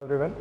Everyone,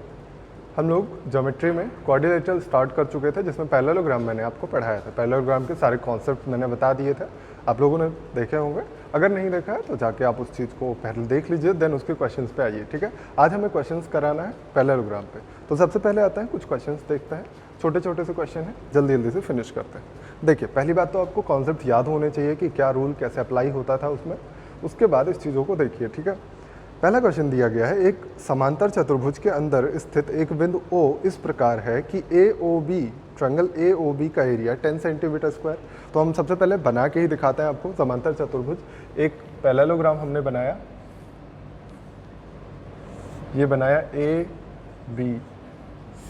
हम लोग geometry में क्वाड्रिलेटरल स्टार्ट कर चुके थे, जिसमें पैरेललोग्राम मैंने आपको पढ़ाया था। पैरेललोग्राम के सारे कॉन्सेप्ट मैंने बता दिए थे, आप लोगों ने देखे होंगे। अगर नहीं देखा है तो जाके आप उस चीज़ को पहले देख लीजिए, देन उसके क्वेश्चंस पे आइए। ठीक है, आज हमें क्वेश्चंस कराना है पैरेललोग्राम पे। तो सबसे पहले आता है कुछ क्वेश्चंस देखते हैं, छोटे छोटे से क्वेश्चन है, जल्दी जल्दी से फिनिश करते हैं। देखिए, पहली बात तो आपको कॉन्सेप्ट याद होने चाहिए कि क्या रूल कैसे अप्लाई होता था उसमें, उसके बाद इस चीज़ों को देखिए। ठीक है, पहला क्वेश्चन दिया गया है, एक समांतर चतुर्भुज के अंदर स्थित एक बिंदु O इस प्रकार है कि AOB, ट्रायंगल AOB का एरिया 10 सेंटीमीटर स्क्वायर। तो हम सबसे पहले बना के ही दिखाते हैं आपको समांतर चतुर्भुज। एक पैरेललोग्राम हमने बनाया, ये बनाया A, B,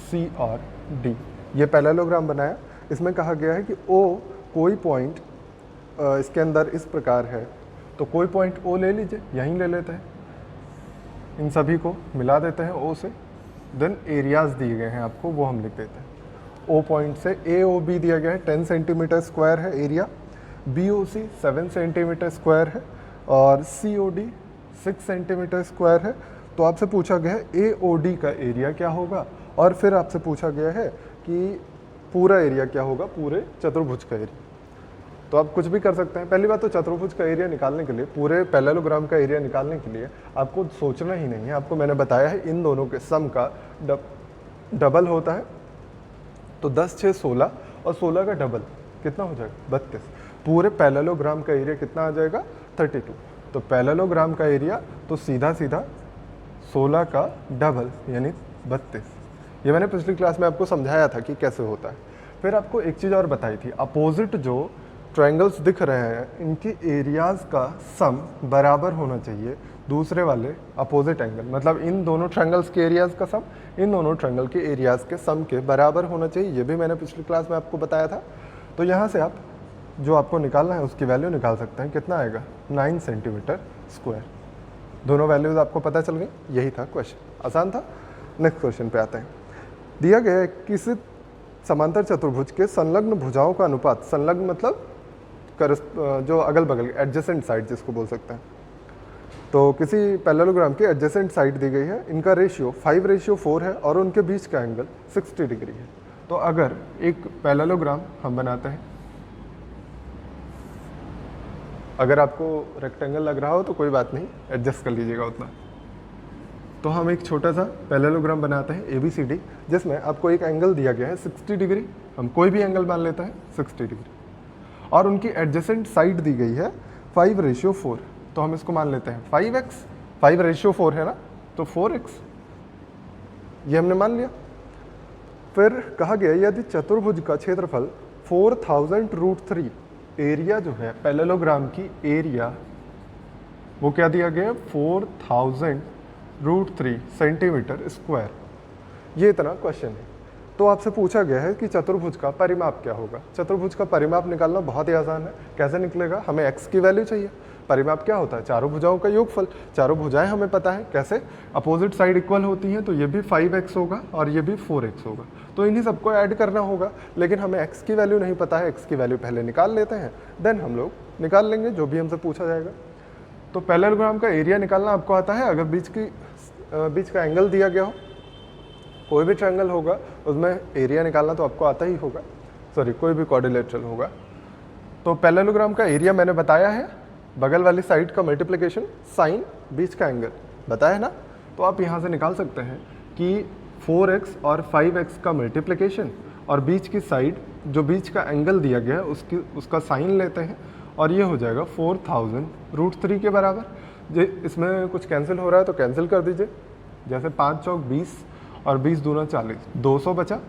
C और D, ये पैरेललोग्राम बनाया। इसमें कहा गया है कि O कोई पॉइंट इसके अंदर इस प्रकार है, तो कोई पॉइंट O ले लीजिए, यहीं ले लेते हैं, इन सभी को मिला देते हैं O से। देन एरियाज दिए गए हैं आपको, वो हम लिख देते हैं। O पॉइंट से AOB दिया गया है 10 सेंटीमीटर स्क्वायर है एरिया, BOC 7 सेंटीमीटर स्क्वायर है और COD 6 सेंटीमीटर स्क्वायर है। तो आपसे पूछा गया है AOD का एरिया क्या होगा, और फिर आपसे पूछा गया है कि पूरा एरिया क्या होगा, पूरे चतुर्भुज का एरिया। तो आप कुछ भी कर सकते हैं। पहली बात तो चतुर्भुज का एरिया निकालने के लिए, पूरे पैरेललोग्राम का एरिया निकालने के लिए आपको सोचना ही नहीं है। आपको मैंने बताया है इन दोनों के सम का डबल होता है। तो 10 6 16 और 16 का डबल कितना हो जाएगा 32। पूरे पैरेललोग्राम का एरिया कितना आ जाएगा 32। तो पैरेललोग्राम का एरिया तो सीधा सीधा 16 का डबल यानी 32। ये मैंने पिछली क्लास में आपको समझाया था कि कैसे होता है। फिर आपको एक चीज़ और बताई थी, अपोजिट जो ट्रायंगल्स दिख रहे हैं इनकी एरियाज का सम बराबर होना चाहिए दूसरे वाले अपोजिट एंगल, मतलब इन दोनों ट्रायंगल्स के एरियाज का सम इन दोनों ट्रायंगल के एरियाज के सम के बराबर होना चाहिए। ये भी मैंने पिछली क्लास में आपको बताया था। तो यहाँ से आप जो आपको निकालना है उसकी वैल्यू निकाल सकते हैं। कितना आएगा 9 सेंटीमीटर स्क्वायर। दोनों वैल्यूज आपको पता चल गई, यही था क्वेश्चन, आसान था। नेक्स्ट क्वेश्चन पे आते हैं। दिया गया है किसी समांतर चतुर्भुज के संलग्न भुजाओं का अनुपात, संलग्न मतलब जो अगल बगल एडजेसेंट साइड जिसको बोल सकते हैं, तो किसी पैरेललोग्राम की एडजेसेंट साइड दी गई है, इनका रेशियो 5:4 है और उनके बीच का एंगल 60 डिग्री है। तो अगर एक पैरेललोग्राम हम बनाते हैं, अगर आपको रेक्टेंगल लग रहा हो तो कोई बात नहीं, एडजस्ट कर लीजिएगा उतना। तो हम एक छोटा सा पैरेललोग्राम बनाते हैं ABCD, जिसमें आपको एक एंगल दिया गया है 60 डिग्री, हम कोई भी एंगल मान लेते हैं 60 डिग्री, और उनकी एडजेसेंट साइड दी गई है 5:4। तो हम इसको मान लेते हैं 5x, 5:4 है ना, तो 4x, ये हमने मान लिया। फिर कहा गया यदि चतुर्भुज का क्षेत्रफल 4000√3, एरिया जो है पैरेललोग्राम की एरिया वो क्या दिया गया 4000√3 सेंटीमीटर स्क्वायर, ये इतना क्वेश्चन है। तो आपसे पूछा गया है कि चतुर्भुज का परिमाप क्या होगा। चतुर्भुज का परिमाप निकालना बहुत ही आसान है। कैसे निकलेगा, हमें x की वैल्यू चाहिए। परिमाप क्या होता है, चारों भुजाओं का योगफल। चारों भुजाएं हमें पता है कैसे, अपोजिट साइड इक्वल होती हैं, तो ये भी 5x होगा और ये भी 4x होगा। तो इन्हीं सबको ऐड करना होगा, लेकिन हमें x की वैल्यू नहीं पता है। x की वैल्यू पहले निकाल लेते हैं, देन हम लोग निकाल लेंगे जो भी हमसे पूछा जाएगा। तो पैरेललोग्राम का एरिया निकालना आपको आता है। अगर बीच का एंगल दिया गया हो, कोई भी ट्रायंगल होगा उसमें एरिया निकालना तो आपको आता ही होगा, सॉरी कोई भी क्वाड्रिलेटरल होगा। तो पैरेललोग्राम का एरिया मैंने बताया है, बगल वाली साइड का मल्टीप्लिकेशन साइन बीच का एंगल बताया है ना। तो आप यहाँ से निकाल सकते हैं कि 4x और 5x का मल्टीप्लिकेशन और बीच की साइड जो बीच का एंगल दिया गया है उसका साइन लेते हैं, और ये हो जाएगा 4000√3 के बराबर। इसमें कुछ कैंसिल हो रहा है तो कैंसिल कर दीजिए, जैसे 5 चौक 20 और 20 दूना 40, 200 बचा।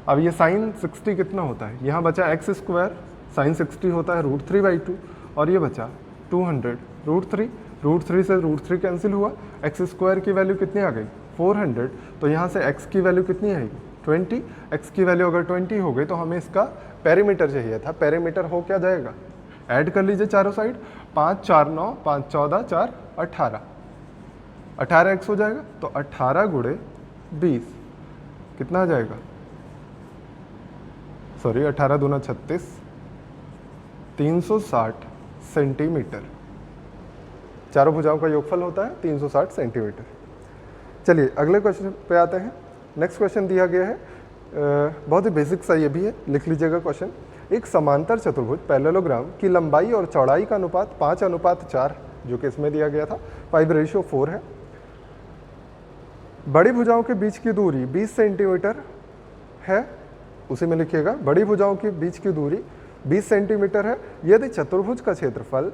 अब ये साइन 60 कितना होता है, यहाँ बचा x², साइन 60 होता है √3/2, और ये बचा 200√3, √3 से √3 कैंसिल हुआ, x² की वैल्यू कितनी आ गई 400। तो यहाँ से x की वैल्यू कितनी आएगी 20। x की वैल्यू अगर 20 हो गई तो हमें इसका पेरीमीटर चाहिए था। पेरीमीटर हो क्या जाएगा, ऐड कर लीजिए चारों साइड, 5 4 9, 5 14 4 18, 18x हो जाएगा। तो 18 × 20 कितना आ जाएगा, सॉरी 18 दूना 36, 360 सेंटीमीटर। चारों भुजाओं का योगफल होता है 360 सेंटीमीटर। चलिए अगले क्वेश्चन पे आते हैं। नेक्स्ट क्वेश्चन दिया गया है, बहुत ही बेसिक सा ये भी है, लिख लीजिएगा क्वेश्चन। एक समांतर चतुर्भुज पैरेललोग्राम की लंबाई और चौड़ाई का अनुपात 5:4 जो कि इसमें दिया गया था 5:4 है। बड़ी भुजाओं के बीच की दूरी 20 सेंटीमीटर है, उसी में लिखिएगा बड़ी भुजाओं के बीच की दूरी 20 सेंटीमीटर है यदि चतुर्भुज का क्षेत्रफल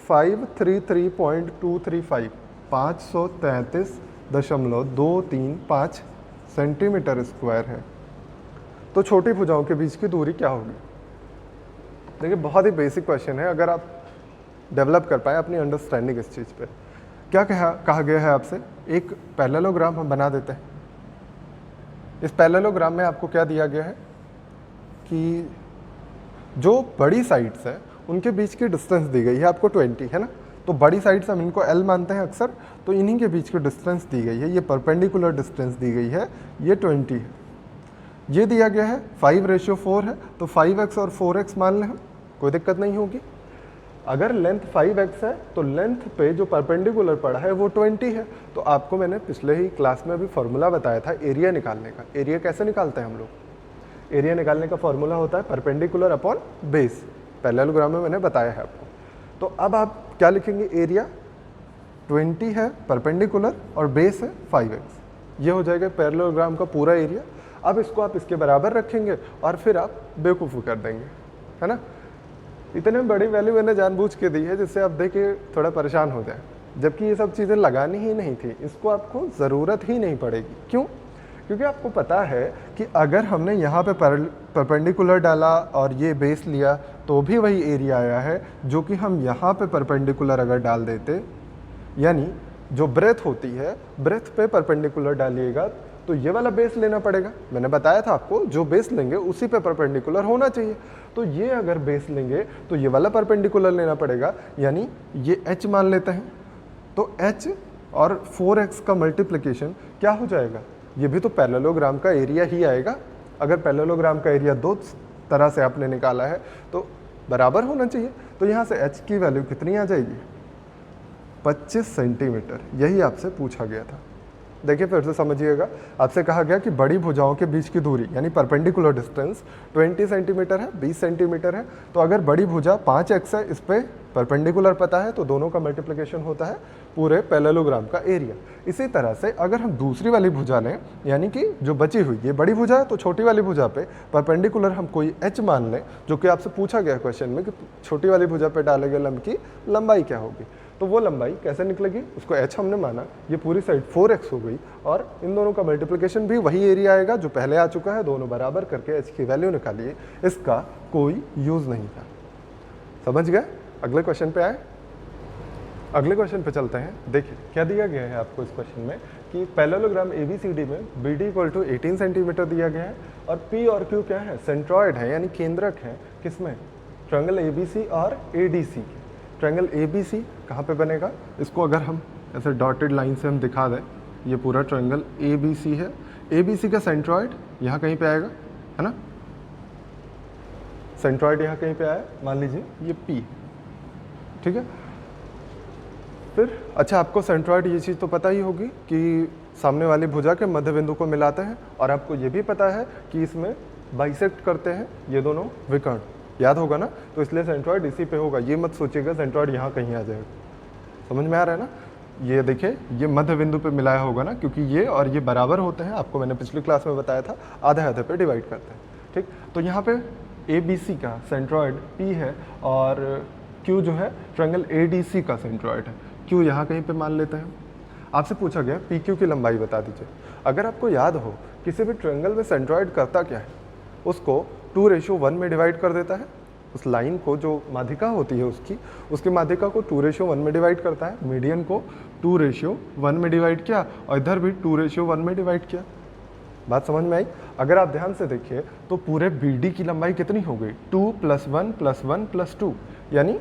533.235 533.235 सेंटीमीटर स्क्वायर है, तो छोटी भुजाओं के बीच की दूरी क्या होगी। देखिए बहुत ही बेसिक क्वेश्चन है, अगर आप डेवलप कर पाए अपनी अंडरस्टैंडिंग इस चीज़ पे। क्या कहा गया है आपसे, एक पैरेललोग्राम हम बना देते हैं। इस पैरेललोग्राम में आपको क्या दिया गया है कि जो बड़ी साइड्स है उनके बीच की डिस्टेंस दी गई है आपको 20 है ना, तो बड़ी साइड्स हम इनको L मानते हैं अक्सर, तो इन्हीं के बीच की डिस्टेंस दी गई है, ये परपेंडिकुलर डिस्टेंस दी गई है, ये 20 है। ये दिया गया है 5:4 है, तो 5x और 4x मान लें हम, कोई दिक्कत नहीं होगी। अगर लेंथ 5x है तो लेंथ पे जो परपेंडिकुलर पड़ा है वो 20 है, तो आपको मैंने पिछले ही क्लास में भी फॉर्मूला बताया था एरिया निकालने का। एरिया कैसे निकालते हैं हम लोग, एरिया निकालने का फॉर्मूला होता है परपेंडिकुलर अपॉन बेस, पैरेललोग्राम में मैंने बताया है आपको। तो अब आप क्या लिखेंगे, एरिया 20 है परपेंडिकुलर और बेस है 5x, ये हो जाएगा पैरेललोग्राम का पूरा एरिया। अब इसको आप इसके बराबर रखेंगे और फिर आप बेवकूफ़ी कर देंगे, है ना। इतने बड़ी वैल्यू मैंने जानबूझ के दी है जिससे आप देखिए थोड़ा परेशान हो जाए, जबकि ये सब चीज़ें लगानी ही नहीं थी, इसको आपको ज़रूरत ही नहीं पड़ेगी। क्यों, क्योंकि आपको पता है कि अगर हमने यहाँ पे परपेंडिकुलर डाला और ये बेस लिया तो भी वही एरिया आया है जो कि हम यहाँ पे परपेंडिकुलर अगर डाल देते, यानी जो ब्रेथ होती है ब्रेथ पे परपेंडिकुलर डालिएगा तो ये वाला बेस लेना पड़ेगा। मैंने बताया था आपको जो बेस लेंगे उसी पे परपेंडिकुलर होना चाहिए, तो ये अगर बेस लेंगे तो ये वाला परपेंडिकुलर लेना पड़ेगा, यानी ये h मान लेते हैं, तो h और 4x का मल्टीप्लिकेशन क्या हो जाएगा, ये भी तो पैरेललोग्राम का एरिया ही आएगा। अगर पैरेललोग्राम का एरिया दो तरह से आपने निकाला है तो बराबर होना चाहिए, तो यहाँ से h की वैल्यू कितनी आ जाएगी, 25 सेंटीमीटर, यही आपसे पूछा गया था। देखिए फिर से समझिएगा, आपसे कहा गया कि बड़ी भुजाओं के बीच की दूरी यानी परपेंडिकुलर डिस्टेंस 20 सेंटीमीटर है, 20 सेंटीमीटर है, तो अगर बड़ी भुजा 5x है, इस पे परपेंडिकुलर पता है तो दोनों का मल्टीप्लिकेशन होता है पूरे पैरेललोग्राम का एरिया। इसी तरह से अगर हम दूसरी वाली भुजा लें, यानी कि जो बची हुई ये बड़ी भुजा है, तो छोटी वाली भुजा पे परपेंडिकुलर हम कोई h मान लें, जो कि आपसे पूछा गया क्वेश्चन में कि छोटी वाली भुजा पे डाले गए लंब की लंबाई क्या होगी, तो वो लंबाई कैसे निकलेगी, उसको h हमने माना, ये पूरी साइड 4x हो गई और इन दोनों का मल्टीप्लिकेशन भी वही एरिया आएगा जो पहले आ चुका है, दोनों बराबर करके h की वैल्यू निकालिए, इसका कोई यूज़ नहीं था। समझ गए, अगले क्वेश्चन पे आए। अगले क्वेश्चन पे चलते हैं। देखिए क्या दिया गया है आपको इस क्वेश्चन में कि पैरेललोग्राम ABCD में BD = 18 सेंटीमीटर दिया गया है और P और Q क्या है, सेंट्रॉयड है यानी केंद्रक है, किसमें, ट्रायंगल ABC और ADC। ट्रायंगल ABC कहाँ पे बनेगा, इसको अगर हम ऐसे डॉटेड लाइन से हम दिखा दें, ये पूरा ट्रायंगल ABC है, ABC का सेंट्रॉयड यहाँ कहीं पे आएगा, है ना, सेंट्रॉयड यहाँ कहीं पे आया, मान लीजिए ये P, ठीक है। फिर अच्छा आपको सेंट्रॉयड ये चीज़ तो पता ही होगी कि सामने वाली भुजा के मध्य बिंदु को मिलाते हैं, और आपको ये भी पता है कि इसमें बाइसेक्ट करते हैं ये दोनों विकर्ण, याद होगा ना, तो इसलिए सेंट्रॉयड इसी पे होगा। ये मत सोचिएगा सेंट्रॉयड यहाँ कहीं आ जाएगा, समझ में आ रहा है ना। ये देखिए ये मध्य बिंदु पे मिलाया होगा ना, क्योंकि ये और ये बराबर होते हैं, आपको मैंने पिछली क्लास में बताया था, आधे आधे पे डिवाइड करते हैं, ठीक। तो यहाँ पे ABC का सेंट्रॉयड P है और Q जो है ट्रायंगल ADC का सेंट्रॉयड है, Q यहाँ कहीं पे मान लेते हैं। आपसे पूछा गया PQ की लंबाई बता दीजिए। अगर आपको याद हो किसी भी ट्रायंगल में सेंट्रॉयड करता क्या है, उसको 2:1 में डिवाइड कर देता है, उस लाइन को जो माध्यिका होती है उसकी माध्यिका को 2:1 में डिवाइड करता है, मीडियन को 2:1 में डिवाइड किया और इधर भी 2:1 में डिवाइड किया। बात समझ में आई। अगर आप ध्यान से देखिए तो पूरे BD की लंबाई कितनी हो गई, 2 + 1 + 1 + 2, यानी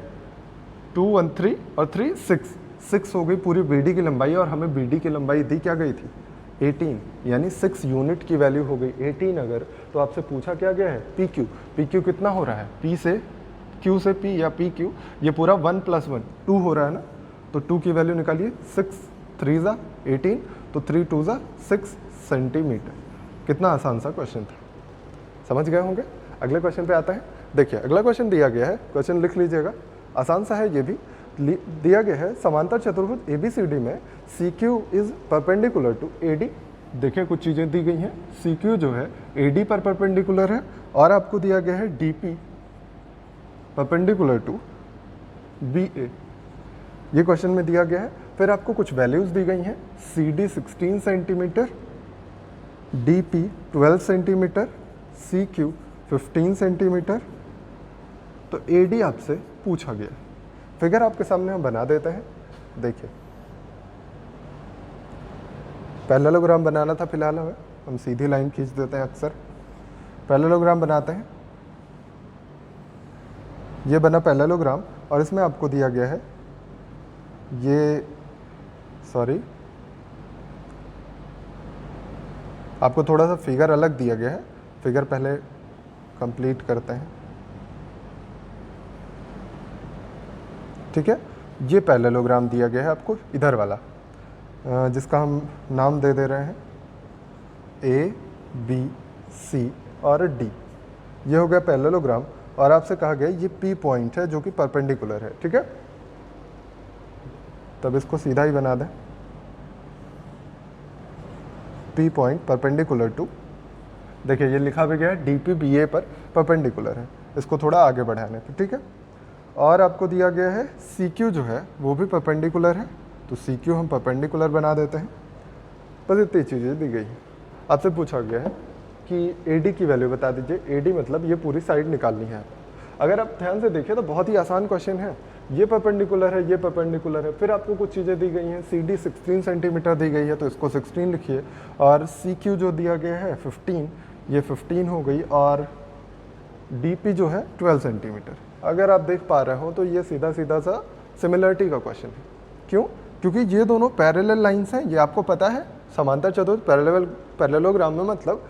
2 1 3 और 3 6 हो गई पूरी BD की लंबाई, और हमें BD की लंबाई दी क्या गई थी, 18, यानी 6 यूनिट की वैल्यू हो गई 18। अगर तो आपसे पूछा क्या गया है, PQ कितना हो रहा है, P से Q से P या PQ, ये पूरा 1 + 1 2 हो रहा है ना, तो 2 की वैल्यू निकालिए, 6 3 = 18, तो 3 2 ज़ा 6 सेंटीमीटर। कितना आसान सा क्वेश्चन था, समझ गए होंगे। अगले क्वेश्चन पे आता है। देखिए अगला क्वेश्चन दिया गया है, क्वेश्चन लिख लीजिएगा, आसान सा है ये भी। दिया गया है समांतर चतुर्भुज ABCD में CQ इज परपेंडिकुलर टू AD। देखिए कुछ चीज़ें दी गई हैं, CQ जो है AD पर परपेंडिकुलर है, और आपको दिया गया है DP परपेंडिकुलर टू BA। ये क्वेश्चन में दिया गया है। फिर आपको कुछ वैल्यूज दी गई हैं, CD 16 centimetre, DP 12 centimetre, CQ 15 centimetre. तो AD आपसे पूछा गया। फिगर आपके सामने हम बना देते हैं। देखिए पैरेललोग्राम बनाना था फिलहाल हमें, हम सीधी लाइन खींच देते हैं अक्सर। पैरेललोग्राम बनाते हैं। ये बना पैरेललोग्राम, और इसमें आपको दिया गया है ये, सॉरी आपको थोड़ा सा फिगर अलग दिया गया है। फिगर पहले कंप्लीट करते हैं, ठीक है। ये पैरेललोग्राम दिया गया है आपको इधर वाला, जिसका हम नाम दे रहे हैं A, B, C और D। ये हो गया पैरेललोग्राम, और आपसे कहा गया ये P पॉइंट है जो कि परपेंडिकुलर है, ठीक है। तब इसको सीधा ही बना दें, P पॉइंट परपेंडिकुलर टू, देखिए ये लिखा भी गया है DP BA पर परपेंडिकुलर है, इसको थोड़ा आगे बढ़ाने पर, ठीक है। और आपको दिया गया है CQ जो है वो भी परपेंडिकुलर है, तो CQ हम परपेंडिकुलर बना देते हैं। बस इतनी चीज़ें दी गई हैं। आपसे पूछा गया है कि AD की वैल्यू बता दीजिए। AD मतलब ये पूरी साइड निकालनी है। अगर आप ध्यान से देखिए तो बहुत ही आसान क्वेश्चन है। ये परपेंडिकुलर है, ये परपेंडिकुलर है, फिर आपको कुछ चीज़ें दी गई हैं। CD 16 सेंटीमीटर दी गई है, तो इसको 16 लिखिए, और CQ जो दिया गया है 15, ये 15 हो गई, और DP जो है 12 सेंटीमीटर। अगर आप देख पा रहे हो तो ये सीधा सीधा सा सिमिलरिटी का क्वेश्चन है। क्यों? क्योंकि ये दोनों पैरेलल लाइंस हैं, ये आपको पता है। समांतर चतुर्भुज पैरेललोग्राम में मतलब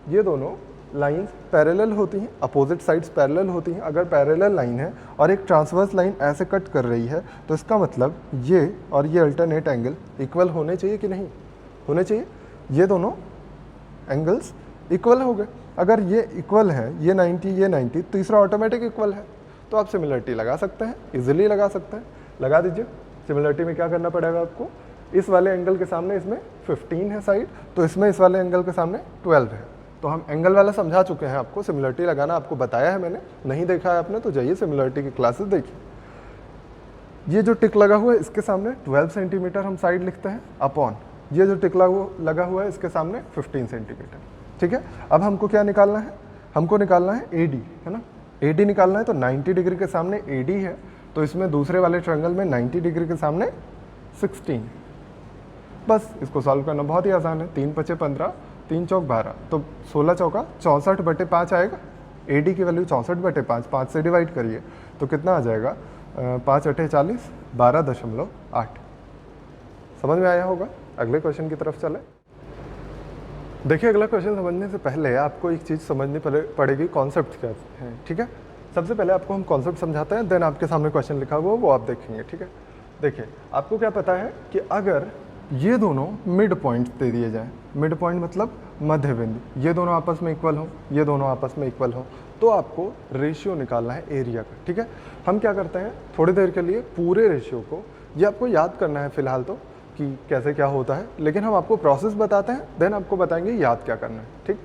ये दोनों लाइंस पैरेलल होती हैं, अपोजिट साइड्स पैरेलल होती हैं। अगर पैरेलल लाइन है और एक ट्रांसवर्स लाइन ऐसे कट कर रही है, तो इसका मतलब ये और ये अल्टरनेट एंगल इक्वल होने चाहिए कि नहीं होने चाहिए। ये दोनों एंगल्स इक्वल हो गए। अगर ये इक्वल है, ये 90 ये 90, तीसरा ऑटोमेटिक इक्वल है, तो आप सिमिलरिटी लगा सकते हैं, इजीली लगा सकते हैं। लगा दीजिए। सिमिलरिटी में क्या करना पड़ेगा आपको, इस वाले एंगल के सामने इसमें 15 है साइड, तो इसमें इस वाले एंगल के सामने 12 है। तो हम एंगल वाला समझा चुके हैं आपको, सिमिलरिटी लगाना आपको बताया है मैंने। नहीं देखा है आपने तो जाइए सिमिलरिटी की क्लासेस देखिए। ये जो टिक लगा हुआ है इसके सामने 12 सेंटीमीटर हम साइड लिखते हैं, अपॉन ये जो टिक लगा हुआ है इसके सामने 15 सेंटीमीटर, ठीक है। अब हमको क्या निकालना है, हमको निकालना है AD, है ना। AD निकालना है तो 90 डिग्री के सामने AD है, तो इसमें दूसरे वाले ट्रायंगल में 90 डिग्री के सामने 16। बस इसको सॉल्व करना बहुत ही आसान है। 3 × 5 = 15, 3 × 4 = 12, तो 16 × 4 = 64/5 आएगा। AD की वैल्यू 64/5, 5 से डिवाइड करिए तो कितना आ जाएगा, 5 × 8 = 40, 12.8। समझ में आया होगा। अगले क्वेश्चन की तरफ चले। देखिए अगला क्वेश्चन समझने से पहले आपको एक चीज़ समझनी पड़ेगी, कॉन्सेप्ट क्या है, ठीक है। सबसे पहले आपको हम कॉन्सेप्ट समझाते हैं, देन आपके सामने क्वेश्चन लिखा हुआ वो आप देखेंगे, ठीक है। देखिए आपको क्या पता है कि अगर ये दोनों मिड पॉइंट दे दिए जाएं, मिड पॉइंट मतलब मध्य बिंदु, ये दोनों आपस में इक्वल हो, ये दोनों आपस में इक्वल हो, तो आपको रेशियो निकालना है एरिया का, ठीक है। हम क्या करते हैं, थोड़ी देर के लिए पूरे रेशियो को, ये आपको याद करना है फिलहाल तो कि कैसे क्या होता है, लेकिन हम आपको प्रोसेस बताते हैं, देन आपको बताएंगे याद क्या करना है, ठीक।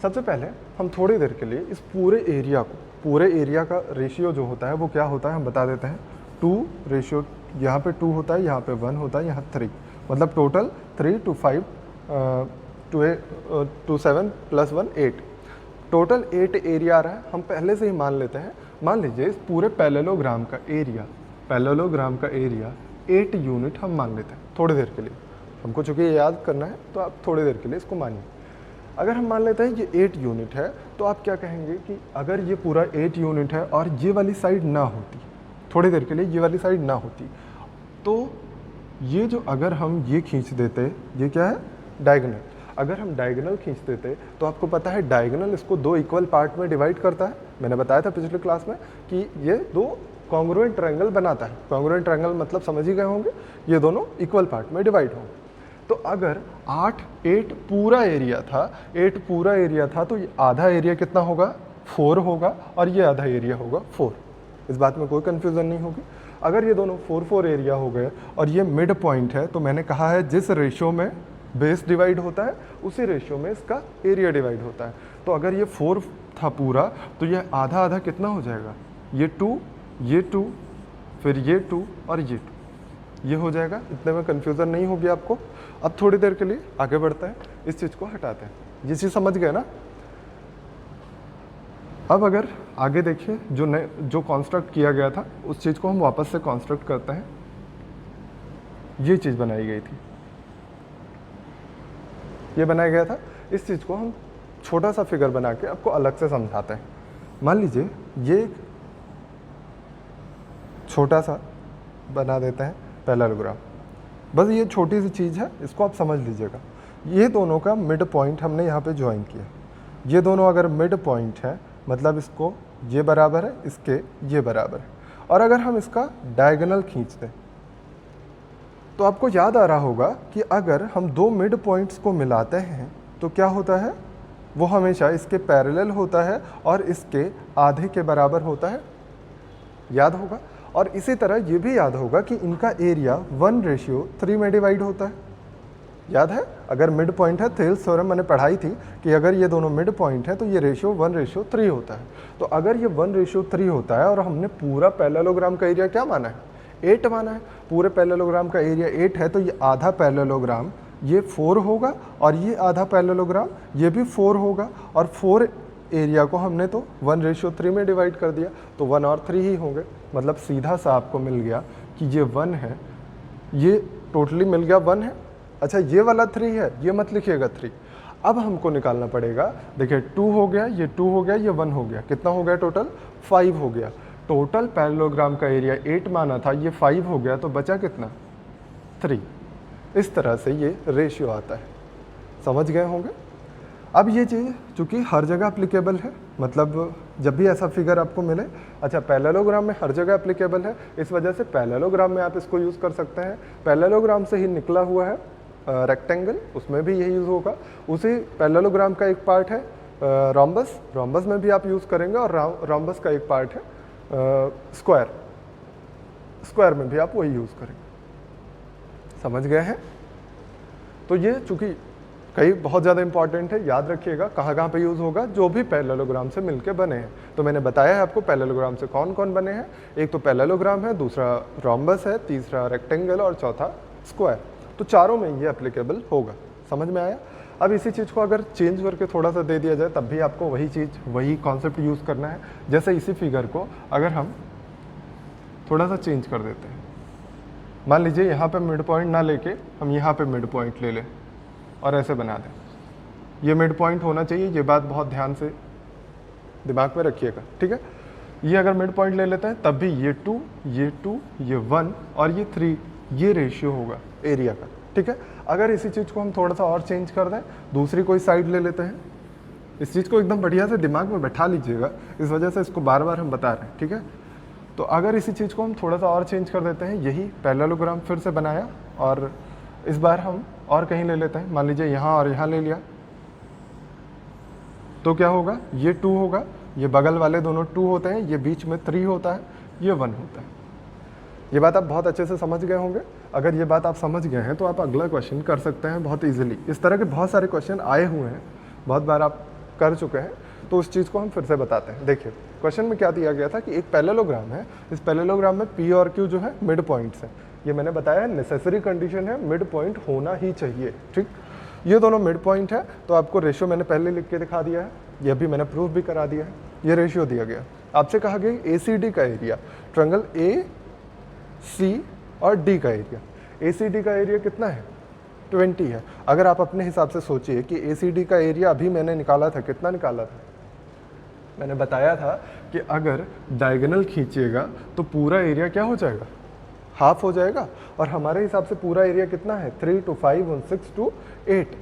सबसे पहले हम थोड़ी देर के लिए इस पूरे एरिया को, पूरे एरिया का रेशियो जो होता है वो क्या होता है हम बता देते हैं। 2 रेशियो, यहाँ पे 2 होता है, यहाँ पे 1 होता है, यहाँ 3, मतलब total 3 to 5 to 7 + 1 8, total 8 area आ रहा है। हम पहले से ही मान लेते हैं, मान लीजिए इस पूरे पैरेललोग्राम का एरिया, पैरेललोग्राम का एरिया 8 यूनिट हम मान लेते हैं थोड़ी देर के लिए। हमको चूँकि ये याद करना है तो आप थोड़ी देर के लिए इसको मानिए। अगर हम मान लेते हैं ये 8 यूनिट है, तो आप क्या कहेंगे कि अगर ये पूरा 8 यूनिट है और ये वाली साइड ना होती, थोड़ी देर के लिए ये वाली साइड ना होती, तो ये जो अगर हम ये खींच देते, ये क्या है डायगोनल, अगर हम डायगोनल खींच देते तो आपको पता है डायगोनल इसको 2 इक्वल पार्ट में डिवाइड करता है। मैंने बताया था पिछले क्लास में कि ये 2 कॉन्ग्रुएंट ट्रायंगल बनाता है। कॉन्ग्रुएंट ट्रायंगल मतलब समझ ही गए होंगे, ये दोनों इक्वल पार्ट में डिवाइड होंगे। तो अगर 8 पूरा एरिया था, 8 पूरा एरिया था, तो ये आधा एरिया कितना होगा, 4 होगा, और ये आधा एरिया होगा 4। इस बात में कोई कन्फ्यूज़न नहीं होगी। अगर ये दोनों 4 एरिया हो गए और ये मिड पॉइंट है, तो मैंने कहा है जिस रेशो में बेस डिवाइड होता है उसी रेशो में इसका एरिया डिवाइड होता है। तो अगर ये 4 था पूरा, तो ये आधा आधा कितना हो जाएगा, ये 2, ये 2, फिर ये 2 और ये 2, ये हो जाएगा। इतने में कन्फ्यूज़न नहीं होगी आपको। अब थोड़ी देर के लिए आगे बढ़ते हैं, इस चीज़ को हटाते हैं। ये चीज़ समझ गए ना। अब अगर आगे देखिए, जो कॉन्स्ट्रक्ट किया गया था उस चीज़ को हम वापस से कॉन्स्ट्रक्ट करते हैं। ये चीज़ बनाई गई थी, ये बनाया गया था। इस चीज़ को हम छोटा सा फिगर बना के आपको अलग से समझाते हैं। मान लीजिए ये छोटा सा बना देते हैं पैरेललोग्राम। बस ये छोटी सी चीज़ है, इसको आप समझ लीजिएगा। ये दोनों का मिड पॉइंट हमने यहाँ पे ज्वाइन किया। ये दोनों अगर मिड पॉइंट है, मतलब इसको ये बराबर है, इसके ये बराबर है। और अगर हम इसका डायगोनल खींच दें, तो आपको याद आ रहा होगा कि अगर हम दो मिड पॉइंट्स को मिलाते हैं तो क्या होता है, वो हमेशा इसके पैरेलल होता है और इसके आधे के बराबर होता है, याद होगा। और इसी तरह ये भी याद होगा कि इनका एरिया 1:3 में डिवाइड होता है, याद है। अगर मिड पॉइंट है, थेल्स थ्योरम मैंने पढ़ाई थी कि अगर ये दोनों मिड पॉइंट है तो ये रेशियो 1:3 होता है। तो अगर ये 1:3 होता है और हमने पूरा पैरेललोग्राम का एरिया क्या माना है, 8 माना है, पूरे पैरेललोग्राम का एरिया 8 है, तो ये आधा पैरेललोग्राम ये 4 होगा और ये आधा पैरेललोग्राम ये भी 4 होगा। और 4 एरिया को हमने तो 1:3 में डिवाइड कर दिया, तो 1 और 3 ही होंगे। मतलब सीधा सा आपको मिल गया कि ये 1 है, ये टोटली मिल गया 1 है। अच्छा, ये वाला 3 है, ये मत लिखिएगा 3। अब हमको निकालना पड़ेगा, देखिए 2 हो गया, ये 2 हो गया, ये 1 हो गया, कितना हो गया टोटल, 5 हो गया। टोटल पैरेललोग्राम का एरिया 8 माना था, ये 5 हो गया, तो बचा कितना, 3। इस तरह से ये रेशियो आता है, समझ गए होंगे। अब ये चीज़ चूँकि हर जगह अप्लीकेबल है, मतलब जब भी ऐसा फिगर आपको मिले, अच्छा पैरेललोग्राम में हर जगह अप्लीकेबल है, इस वजह से पैरेललोग्राम में आप इसको यूज़ कर सकते हैं। पैरेललोग्राम से ही निकला हुआ है रेक्टेंगल, उसमें भी यही यूज़ होगा। उसी पैरेललोग्राम का एक पार्ट है रोम्बस, रोम्बस में भी आप यूज़ करेंगे। और रोम्बस का एक पार्ट है स्क्वायर, स्क्वायर में भी आप वही यूज़ करेंगे, समझ गए हैं। तो ये चूँकि कई बहुत ज़्यादा इंपॉर्टेंट है, याद रखिएगा कहाँ कहाँ पे यूज़ होगा, जो भी पैरेललोग्राम से मिलके बने हैं। तो मैंने बताया है आपको पैरेललोग्राम से कौन कौन बने हैं। एक तो पैरेललोग्राम है, दूसरा रोम्बस है, तीसरा रेक्टेंगल और चौथा स्क्वायर। तो चारों में ये एप्लीकेबल होगा, समझ में आया। अब इसी चीज़ को अगर चेंज करके थोड़ा सा दे दिया जाए, तब भी आपको वही चीज़, वही कॉन्सेप्ट यूज़ करना है। जैसे इसी फिगर को अगर हम थोड़ा सा चेंज कर देते हैं, मान लीजिए यहाँ पे मिड पॉइंट ना लेके हम यहाँ पे मिड पॉइंट ले लें और ऐसे बना दें। ये मिड पॉइंट होना चाहिए, ये बात बहुत ध्यान से दिमाग में रखिएगा, ठीक है। ये अगर मिड पॉइंट ले लेते हैं, तब भी ये 2, ये 2, ये 1 और ये 3, ये रेशियो होगा एरिया का, ठीक है। अगर इसी चीज़ को हम थोड़ा सा और चेंज कर दें, दूसरी कोई साइड ले लेते हैं। इस चीज़ को एकदम बढ़िया से दिमाग में बैठा लीजिएगा, इस वजह से इसको बार बार हम बता रहे हैं, ठीक है। तो अगर इसी चीज़ को हम थोड़ा सा और चेंज कर देते हैं, यही पैरेललोग्राम फिर से बनाया और इस बार हम और कहीं ले लेते हैं, मान लीजिए यहाँ और यहाँ ले लिया, तो क्या होगा, ये 2 होगा, ये बगल वाले दोनों 2 होते हैं, ये बीच में 3 होता है, ये 1 होता है। ये बात आप बहुत अच्छे से समझ गए होंगे। अगर ये बात आप समझ गए हैं तो आप अगला क्वेश्चन कर सकते हैं बहुत इजीली। इस तरह के बहुत सारे क्वेश्चन आए हुए हैं, बहुत बार आप कर चुके हैं, तो उस चीज़ को हम फिर से बताते हैं। देखिए क्वेश्चन में क्या दिया गया था कि एक पैरेललोग्राम है, इस पैरेललोग्राम में P और Q जो है मिड पॉइंट्स हैं। ये मैंने बताया है नेसेसरी कंडीशन है, मिड पॉइंट होना ही चाहिए, ठीक। ये दोनों मिड पॉइंट है, तो आपको रेशियो मैंने पहले लिख के दिखा दिया है, ये भी मैंने प्रूफ भी करा दिया है। ये रेशियो दिया गया, आपसे कहा गया ACD का एरिया, ट्रायंगल AC और D का एरिया। ACD का एरिया कितना है, 20 है। अगर आप अपने हिसाब से सोचिए कि ACD का एरिया अभी मैंने निकाला था, कितना निकाला था, मैंने बताया था कि अगर डायगोनल खींचिएगा तो पूरा एरिया क्या हो जाएगा, हाफ हो जाएगा। और हमारे हिसाब से पूरा एरिया कितना है, 3 to 5 1 6 to 8।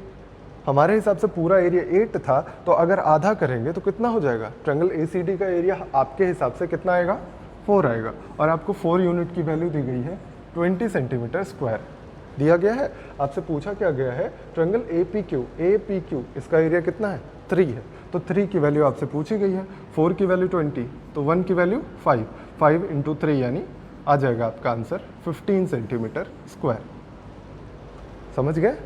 हमारे हिसाब से पूरा एरिया 8 था, तो अगर आधा करेंगे तो कितना हो जाएगा, ट्रायंगल ACD का एरिया आपके हिसाब से कितना आएगा, 4 आएगा। और आपको 4 यूनिट की वैल्यू दी गई है 20 सेंटीमीटर स्क्वायर। दिया गया है, आपसे पूछा क्या गया है, ट्रायंगल APQ, इसका एरिया कितना है, 3 है, तो 3 की वैल्यू आपसे पूछी गई है, 4 की वैल्यू 20, तो 1 की वैल्यू 5, 5 × 3 यानी आ जाएगा आपका आंसर 15 सेंटीमीटर स्क्वायर। समझ गए?